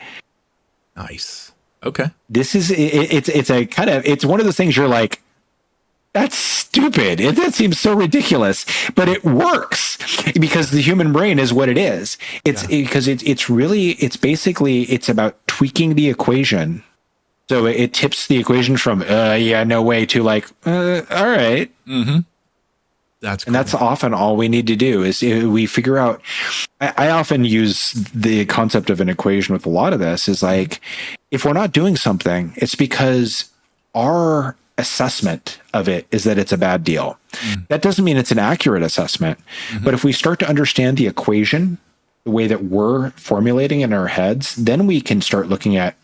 Nice. Okay. This is it's a kind of, it's one of those things you're like, that's stupid. That seems so ridiculous, but it works because the human brain is what it is. Because it's really, it's basically, it's about tweaking the equation. So it tips the equation from, yeah, no way, to like, all right. Mm-hmm. That's cool. And that's often all we need to do is we figure out. I often use the concept of an equation with a lot of this is like, if we're not doing something, it's because our assessment of it is that it's a bad deal. That doesn't mean it's an accurate assessment. But if we start to understand the equation, the way that we're formulating in our heads, then we can start looking at,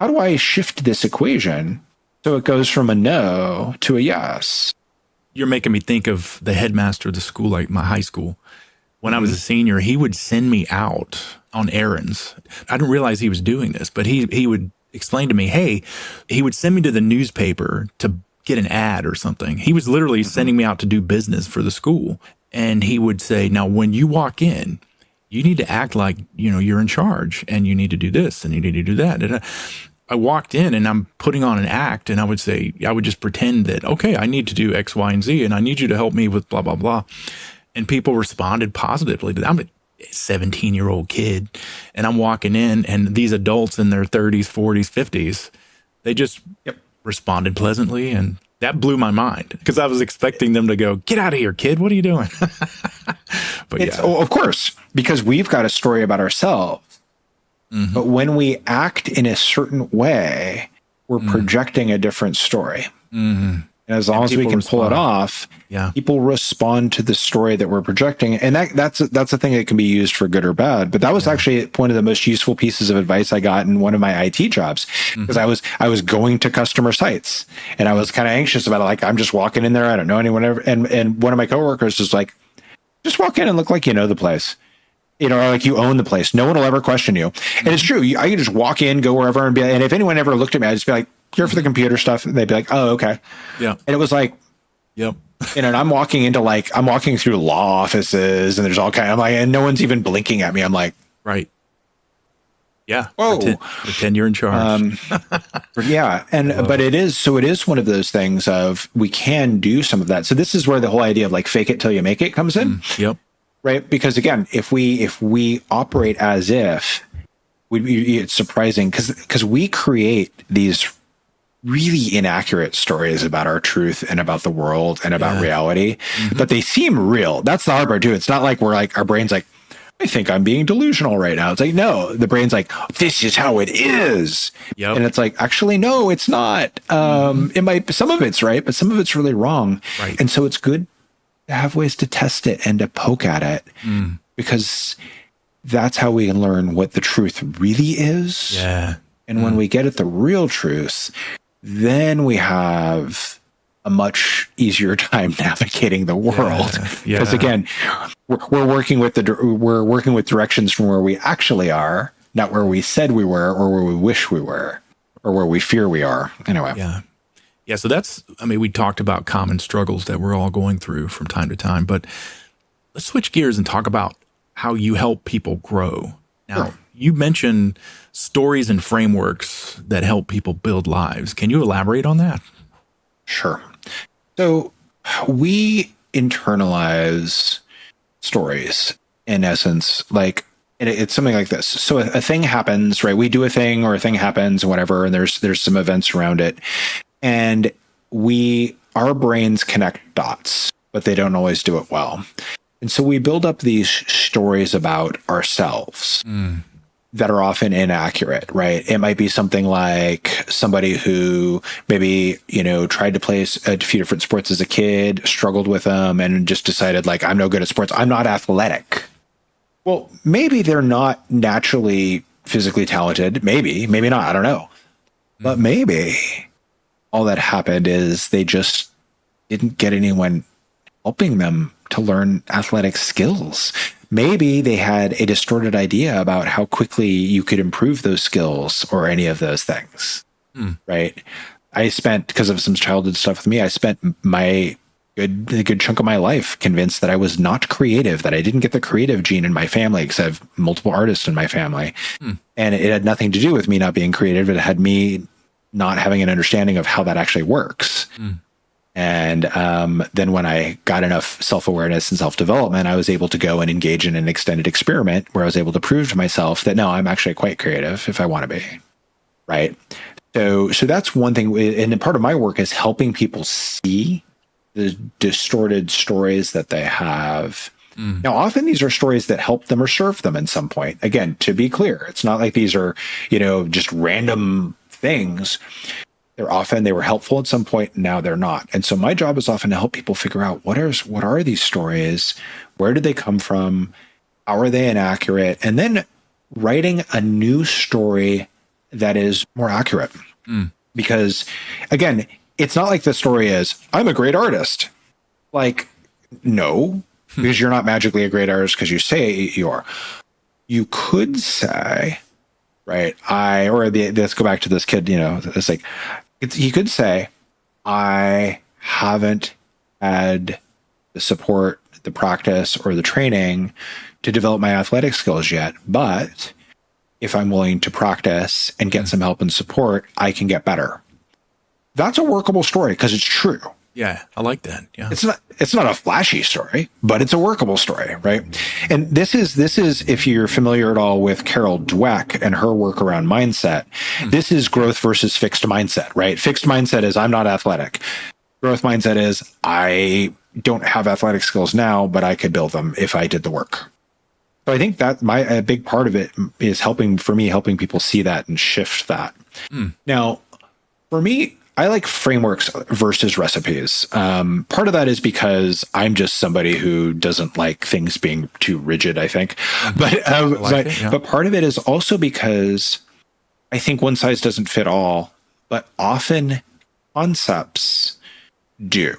how do I shift this equation so it goes from a no to a yes? You're making me think of the headmaster of the school, like my high school. When I was a senior, he would send me out on errands. I didn't realize he was doing this, but he would explain to me, hey, he would send me to the newspaper to get an ad or something. He was literally sending me out to do business for the school. And he would say, now, when you walk in, you need to act like, you're in charge, and you need to do this and you need to do that. And I walked in and I'm putting on an act, and I would just pretend that, okay, I need to do X, Y, and Z, and I need you to help me with blah, blah, blah. And people responded positively to that. I'm a 17-year-old kid, and I'm walking in, and these adults in their 30s, 40s, 50s, they just responded pleasantly. And that blew my mind because I was expecting them to go, get out of here, kid. What are you doing? But of course, because we've got a story about ourselves. But when we act in a certain way, we're projecting a different story. And as long as we can pull it off, people respond to the story that we're projecting. And that's a thing that can be used for good or bad. But that was actually one of the most useful pieces of advice I got in one of my IT jobs, because I was going to customer sites and I was kind of anxious about it. Like, I'm just walking in there. I don't know anyone ever. And one of my coworkers was like, just walk in and look like you know the place. Or like you own the place. No one will ever question you. And it's true. I can just walk in, go wherever, and if anyone ever looked at me, I'd just be like, here for the computer stuff. And they'd be like, oh, okay. Yeah. And it was like, yep. And I'm walking through law offices, and there's all kind of like, and no one's even blinking at me. I'm like, right. Yeah. Whoa. Pretend you're in charge. Yeah. But it is one of those things of, we can do some of that. So this is where the whole idea of like fake it till you make it comes in. Yep. Right. Because again, if we operate as if it's surprising because we create these really inaccurate stories about our truth and about the world and about reality, but they seem real. That's the hard part too. It's not like we're like, our brain's like, I think I'm being delusional right now. It's like, no, the brain's like, this is how it is. Yep. And it's like, actually, no, it's not. It might, some of it's right, but some of it's really wrong. Right. And so it's good to have ways to test it and to poke at it, because that's how we can learn what the truth really is. Yeah. And when we get at the real truth, then we have a much easier time navigating the world. Because again, we're working with directions from where we actually are, not where we said we were, or where we wish we were, or where we fear we are. Anyway. Yeah. Yeah, so we talked about common struggles that we're all going through from time to time, but let's switch gears and talk about how you help people grow. Now, you mentioned stories and frameworks that help people build lives. Can you elaborate on that? Sure. So we internalize stories, in essence, like, and it's something like this. So a thing happens, right? We do a thing, or a thing happens, whatever, and there's some events around it. And our brains connect dots, but they don't always do it well. And so we build up these stories about ourselves that are often inaccurate, right? It might be something like somebody who maybe, tried to play a few different sports as a kid, struggled with them, and just decided like, I'm no good at sports. I'm not athletic. Well, maybe they're not naturally physically talented. Maybe not. I don't know. But maybe all that happened is they just didn't get anyone helping them to learn athletic skills. Maybe they had a distorted idea about how quickly you could improve those skills or any of those things, right? Because of some childhood stuff with me, I spent my a good chunk of my life convinced that I was not creative, that I didn't get the creative gene in my family because I have multiple artists in my family. And it had nothing to do with me not being creative. It had me not having an understanding of how that actually works. And then when I got enough self-awareness and self-development, I was able to go and engage in an extended experiment where I was able to prove to myself that no, I'm actually quite creative if I want to be. Right. So that's one thing. And part of my work is helping people see the distorted stories that they have. Now, often these are stories that help them or serve them in some point. Again, to be clear, it's not like these are, just random things. They were helpful at some point, and now they're not. And so my job is often to help people figure out what are these stories? Where did they come from? How are they inaccurate? And then writing a new story that is more accurate. Because again, it's not like the story is, I'm a great artist. Like, no, because you're not magically a great artist because you say you are. You could say, right, let's go back to this kid, it's like, he could say, I haven't had the support, the practice, or the training to develop my athletic skills yet, but if I'm willing to practice and get some help and support, I can get better. That's a workable story because it's true. Yeah, I like that. Yeah. It's not a flashy story, but it's a workable story, right? And this is if you're familiar at all with Carol Dweck and her work around mindset, this is growth versus fixed mindset, right? Fixed mindset is I'm not athletic. Growth mindset is I don't have athletic skills now, but I could build them if I did the work. So I think that a big part of it is helping people see that and shift that. Now, for me, I like frameworks versus recipes. Part of that is because I'm just somebody who doesn't like things being too rigid, I think. But part of it is also because I think one size doesn't fit all, but often concepts do.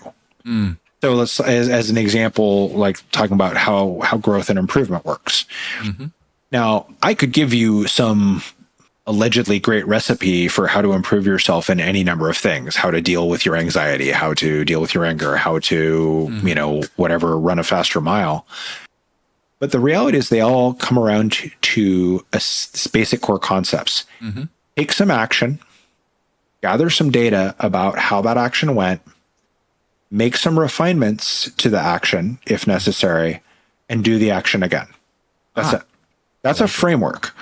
So let's, as an example, like talking about how growth and improvement works. Now, I could give you some allegedly great recipe for how to improve yourself in any number of things, how to deal with your anxiety, how to deal with your anger, how to, whatever, run a faster mile. But the reality is they all come around to basic core concepts. Take some action, gather some data about how that action went, make some refinements to the action if necessary, and do the action again. That's it. That's a framework.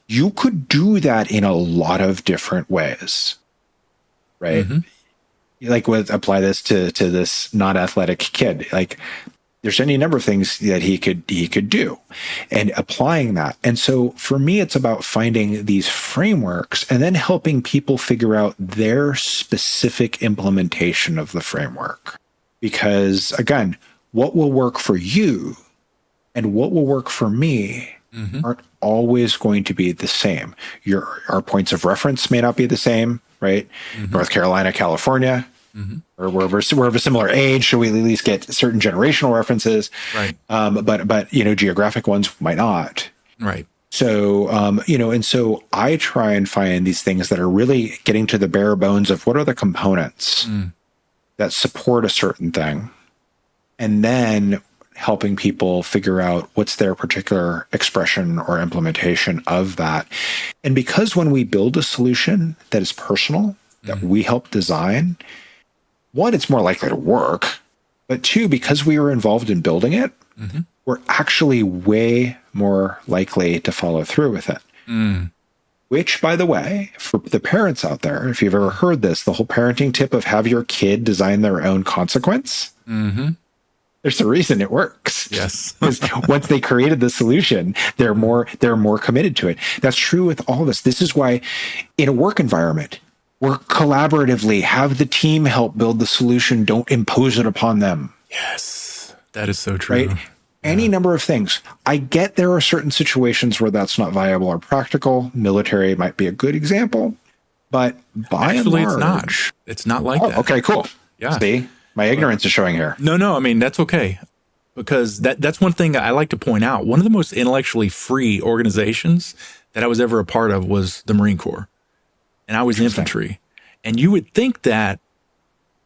You could do that in a lot of different ways, right? Like apply this to this non-athletic kid. Like there's any number of things that he could do and applying that. And so for me, it's about finding these frameworks and then helping people figure out their specific implementation of the framework. Because again, what will work for you and what will work for me aren't always going to be the same. Our points of reference may not be the same, right? North Carolina, California, or we're of a similar age, so we at least get certain generational references, right? But geographic ones might not, right? So and so I try and find these things that are really getting to the bare bones of what are the components that support a certain thing, and then helping people figure out what's their particular expression or implementation of that. And because when we build a solution that is personal, that we help design, one, it's more likely to work, but two, because we were involved in building it, we're actually way more likely to follow through with it. Which, by the way, for the parents out there, if you've ever heard this, the whole parenting tip of have your kid design their own consequence, there's a reason it works. Yes. Because once they created the solution, they're more committed to it. That's true with all of us. This is why in a work environment, work collaboratively, have the team help build the solution. Don't impose it upon them. Yes. That is so true. Right? Any number of things. I get there are certain situations where that's not viable or practical. Military might be a good example, but by and large, it's not like that. Okay, cool. Yeah. See? My ignorance is showing here. No, I mean, that's okay. Because that's one thing I like to point out. One of the most intellectually free organizations that I was ever a part of was the Marine Corps. And I was infantry. And you would think that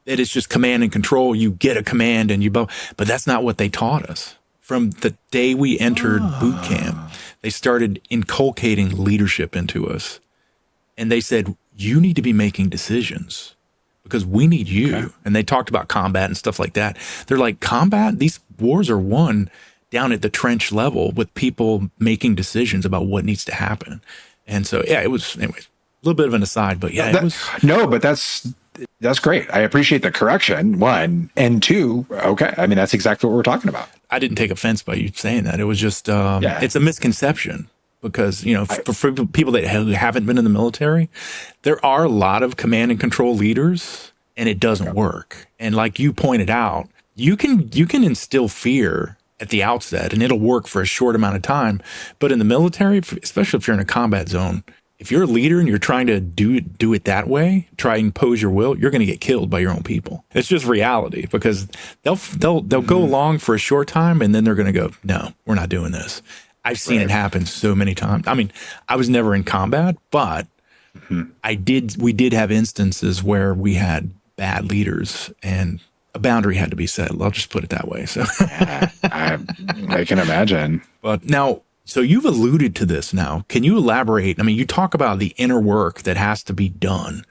That it's just command and control. You get a command and but that's not what they taught us. From the day we entered boot camp, they started inculcating leadership into us. And they said, you need to be making decisions because we need you. Okay. And they talked about combat and stuff like that. They're like, combat, these wars are won down at the trench level with people making decisions about what needs to happen. And so, yeah, it was, anyways, a little bit of an aside, but yeah, it was. No, but that's great. I appreciate the correction, one. And two, okay. I mean, that's exactly what we're talking about. I didn't take offense by you saying that. It was just, it's a misconception because, you know, for people that haven't been in the military, there are a lot of command and control leaders and it doesn't work. And like you pointed out, you can instill fear at the outset and it'll work for a short amount of time. But in the military, especially if you're in a combat zone, if you're a leader and you're trying to do it that way, try and impose your will, you're going to get killed by your own people. It's just reality because they'll go along for a short time and then they're going to go, no, we're not doing this. I've seen it happen so many times. I mean, I was never in combat, but we did have instances where we had bad leaders and a boundary had to be set. I'll just put it that way. So I can imagine. But now, so you've alluded to this now. Can you elaborate? I mean, you talk about the inner work that has to be done.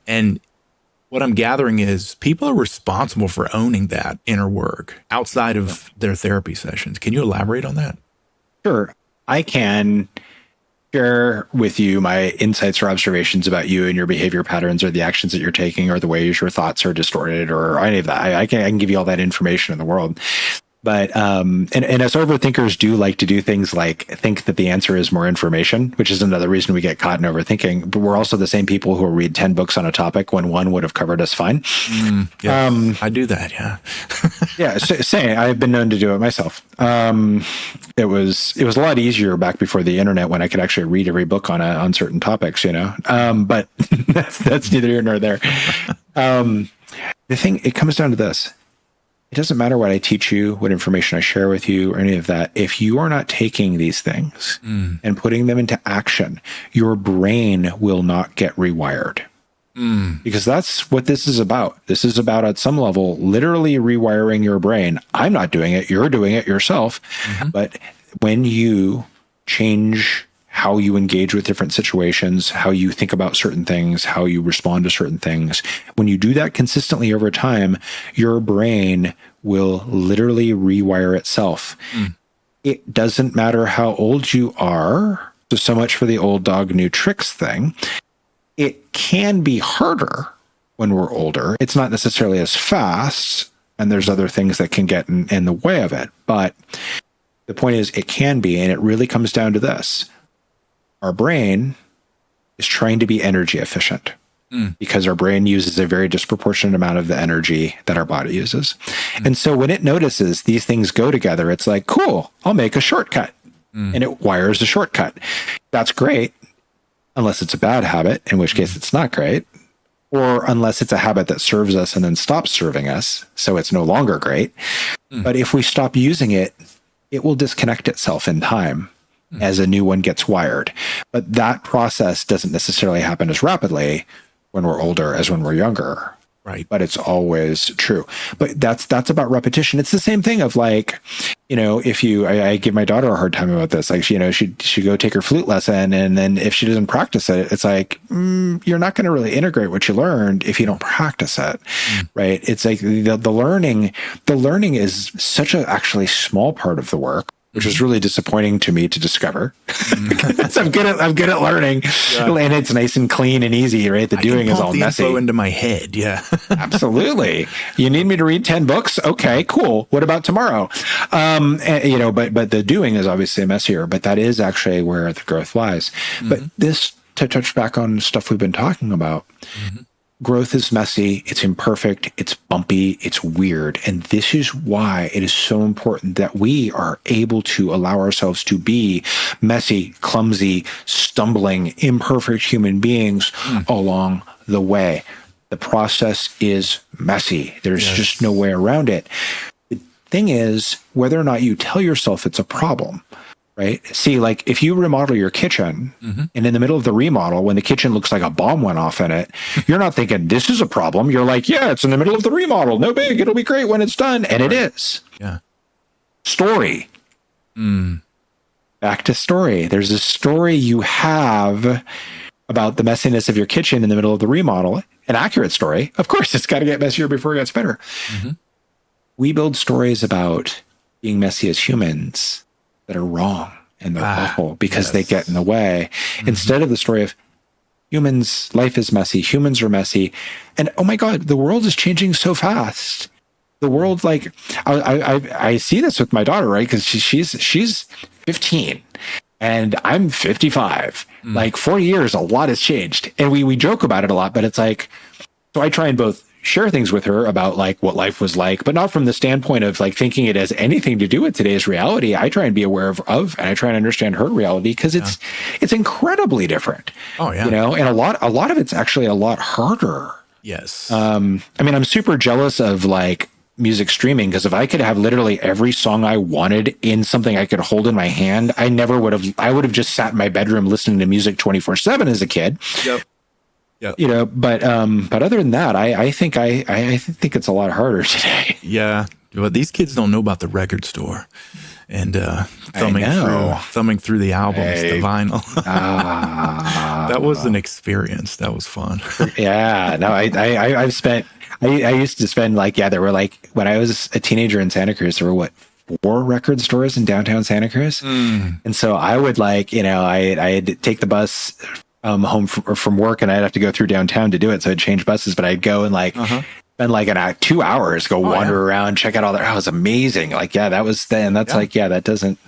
And what I'm gathering is people are responsible for owning that inner work outside of their therapy sessions. Can you elaborate on that? Sure. I can share with you my insights or observations about you and your behavior patterns or the actions that you're taking or the ways your thoughts are distorted or any of that. I can give you all that information in the world. But, and us overthinkers do like to do things like think that the answer is more information, which is another reason we get caught in overthinking. But we're also the same people who will read 10 books on a topic when one would have covered us fine. I do that. Yeah. Yeah. Saying I've been known to do it myself. It was a lot easier back before the internet when I could actually read every book on certain topics, you know, but that's neither here nor there. The thing, it comes down to this. It doesn't matter what I teach you, what information I share with you, or any of that. If you are not taking these things and putting them into action, your brain will not get rewired. Because that's what this is about. This is about, at some level, literally rewiring your brain. I'm not doing it. You're doing it yourself. But when you change how you engage with different situations, how you think about certain things, how you respond to certain things. When you do that consistently over time, your brain will literally rewire itself. It doesn't matter how old you are. So much for the old dog, new tricks thing. It can be harder when we're older. It's not necessarily as fast, and there's other things that can get in the way of it. But the point is, it can be, and it really comes down to this. Our brain is trying to be energy efficient because our brain uses a very disproportionate amount of the energy that our body uses. And so when it notices these things go together, it's like, cool, I'll make a shortcut. And it wires a shortcut. That's great, unless it's a bad habit, in which case it's not great, or unless it's a habit that serves us and then stops serving us, so it's no longer great. But if we stop using it, it will disconnect itself in time as a new one gets wired. But that process doesn't necessarily happen as rapidly when we're older as when we're younger. Right. But it's always true. But that's about repetition. It's the same thing of like, you know, if I give my daughter a hard time about this, like, you know, she go take her flute lesson. And then if she doesn't practice it, it's like, you're not going to really integrate what you learned if you don't practice it. Right. It's like the learning is such a actually small part of the work, which is really disappointing to me to discover. I'm good at learning, and it's nice and clean and easy, right? The doing is all messy. Info into my head, yeah. Absolutely. You need me to read 10 books? Okay, cool. What about tomorrow? You know, but the doing is obviously messier. But that is actually where the growth lies. But this, to touch back on stuff we've been talking about. Growth is messy, it's imperfect, it's bumpy, it's weird. And this is why it is so important that we are able to allow ourselves to be messy, clumsy, stumbling, imperfect human beings along the way. The process is messy. There's just no way around it. The thing is, whether or not you tell yourself it's a problem, right? See, like if you remodel your kitchen and in the middle of the remodel, when the kitchen looks like a bomb went off in it, you're not thinking this is a problem. You're like, yeah, it's in the middle of the remodel. No big. It'll be great when it's done. And it is. Yeah. Story. Back to story. There's a story you have about the messiness of your kitchen in the middle of the remodel. An accurate story. Of course, it's got to get messier before it gets better. We build stories about being messy as humans that are wrong and they're awful because they get in the way. Instead of the story of humans, life is messy, humans are messy. And oh my God, the world is changing so fast. The world, like, I see this with my daughter, right? Because she's 15 and I'm 55. Like 40 years, a lot has changed. And we joke about it a lot, but it's like, so I try and both share things with her about like what life was like, but not from the standpoint of like thinking it has anything to do with today's reality. I try and be aware of and I try and understand her reality because it's incredibly different. Oh yeah. You know, and a lot of it's actually a lot harder. Yes. I mean, I'm super jealous of like music streaming because if I could have literally every song I wanted in something I could hold in my hand, I would have just sat in my bedroom listening to music 24/7 as a kid. Yep. Yep. You know, but other than that, I think it's a lot harder today. Yeah. But these kids don't know about the record store and thumbing through the albums, the vinyl. That was an experience. That was fun. Yeah. No, I used to spend like, there were like, when I was a teenager in Santa Cruz, there were 4 record stores in downtown Santa Cruz. And so I would like, I'd take the bus home from work and I'd have to go through downtown to do it. So I'd change buses, but I'd go and like spend like 2 hours, wander around, check out all that. Oh, it was amazing. Like, that was then. That's like, that doesn't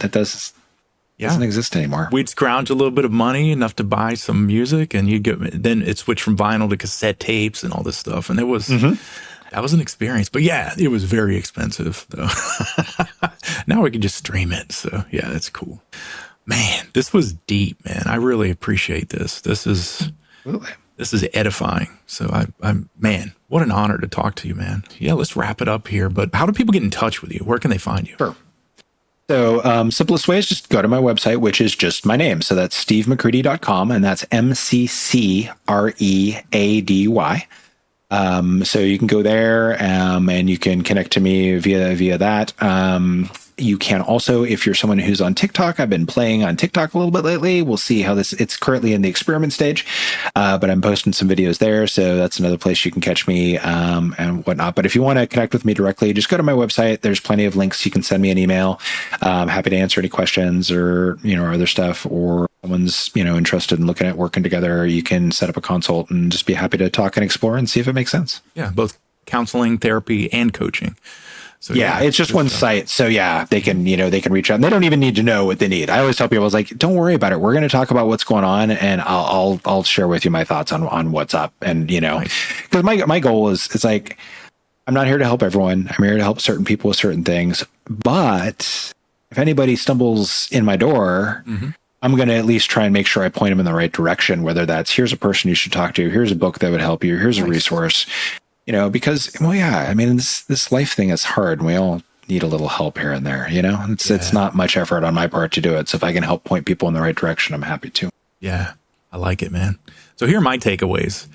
exist anymore. We'd scrounge a little bit of money, enough to buy some music, and then it switched from vinyl to cassette tapes and all this stuff. And it was, that was an experience, but yeah, it was very expensive though. Now we can just stream it. So yeah, that's cool. Man, this was deep, man. I really appreciate this. This is edifying. So man, what an honor to talk to you, man. Yeah, let's wrap it up here. But how do people get in touch with you? Where can they find you? Sure. So simplest way is just go to my website, which is just my name. So that's stevemccready.com, and that's MCCREADY. So you can go there and you can connect to me via that. You can also, if you're someone who's on TikTok, I've been playing on TikTok a little bit lately. We'll see how it's currently in the experiment stage, but I'm posting some videos there. So that's another place you can catch me and whatnot. But if you want to connect with me directly, just go to my website. There's plenty of links. You can send me an email. I'm happy to answer any questions or, other stuff, or someone's, interested in looking at working together. You can set up a consult and just be happy to talk and explore and see if it makes sense. Yeah. Both counseling, therapy, and coaching. So yeah, it's just one site. So yeah, they can reach out and they don't even need to know what they need. I always tell people, I was like, don't worry about it. We're going to talk about what's going on and I'll share with you my thoughts on what's up. And, because my goal is, it's like, I'm not here to help everyone. I'm here to help certain people with certain things. But if anybody stumbles in my door, I'm going to at least try and make sure I point them in the right direction, whether that's here's a person you should talk to. Here's a book that would help you. Here's a resource. Because, I mean, this life thing is hard. We all need a little help here and there, it's not much effort on my part to do it. So if I can help point people in the right direction, I'm happy to. Yeah, I like it, man. So here are my takeaways.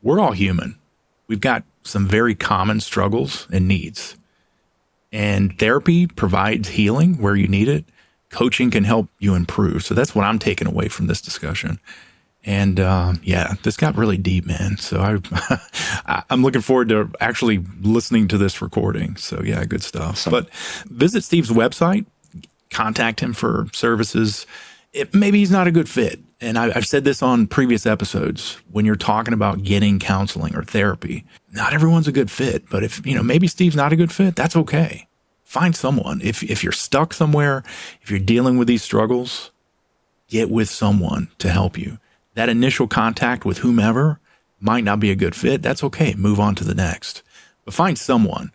We're all human. We've got some very common struggles and needs. And therapy provides healing where you need it. Coaching can help you improve. So that's what I'm taking away from this discussion. And this got really deep, man. So I'm looking forward to actually listening to this recording. So yeah, good stuff. Awesome. But visit Steve's website, contact him for services. Maybe he's not a good fit. And I've said this on previous episodes, when you're talking about getting counseling or therapy, not everyone's a good fit. But if, maybe Steve's not a good fit, that's okay. Find someone. If you're stuck somewhere, if you're dealing with these struggles, get with someone to help you. That initial contact with whomever might not be a good fit. That's okay. Move on to the next. But find someone,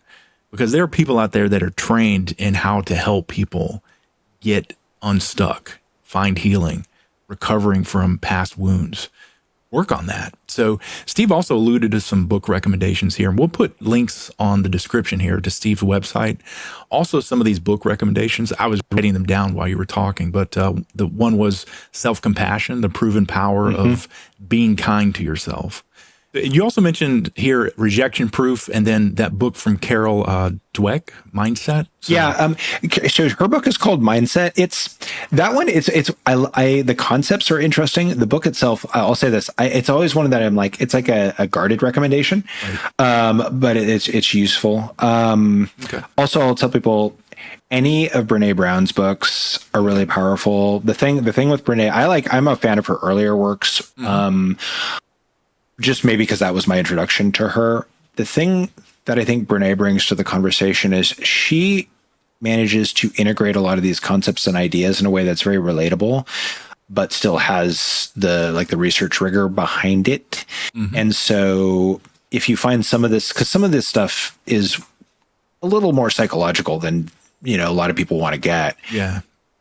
because there are people out there that are trained in how to help people get unstuck, find healing, recovering from past wounds. work on that. So Steve also alluded to some book recommendations here, and we'll put links on the description here to Steve's website. Also, some of these book recommendations, I was writing them down while you were talking, but the one was Self-Compassion, the Proven Power of Being Kind to Yourself. You also mentioned here Rejection Proof, and then that book from Carol Dweck, Mindset. So, Yeah. So her book is called Mindset. It's that one. The concepts are interesting. The book itself, I'll say this. It's always one that I'm like, it's like a guarded recommendation, right. But it's useful. Okay. Also, I'll tell people, any of Brene Brown's books are really powerful. The thing with Brene, I'm a fan of her earlier works. Just maybe because that was my introduction to her. The thing that I think Brene brings to the conversation is she manages to integrate a lot of these concepts and ideas in a way that's very relatable, but still has the research rigor behind it. And so if you find some of this, because some of this stuff is a little more psychological than, a lot of people want to get. Yeah.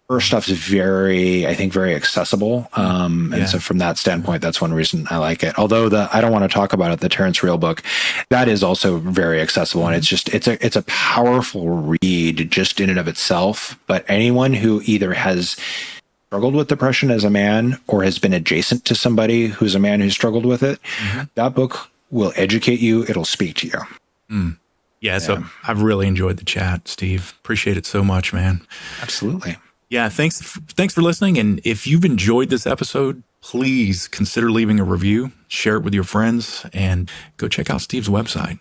Her stuff is very accessible. And so from that standpoint, that's one reason I like it. Although I don't want to talk about it, the Terrence Real book, that is also very accessible. And it's a powerful read just in and of itself. But anyone who either has struggled with depression as a man or has been adjacent to somebody who's a man who struggled with it, that book will educate you. It'll speak to you. Yeah. So I've really enjoyed the chat, Steve. Appreciate it so much, man. Absolutely. Yeah, thanks for listening. And if you've enjoyed this episode, please consider leaving a review, share it with your friends, and go check out Steve's website.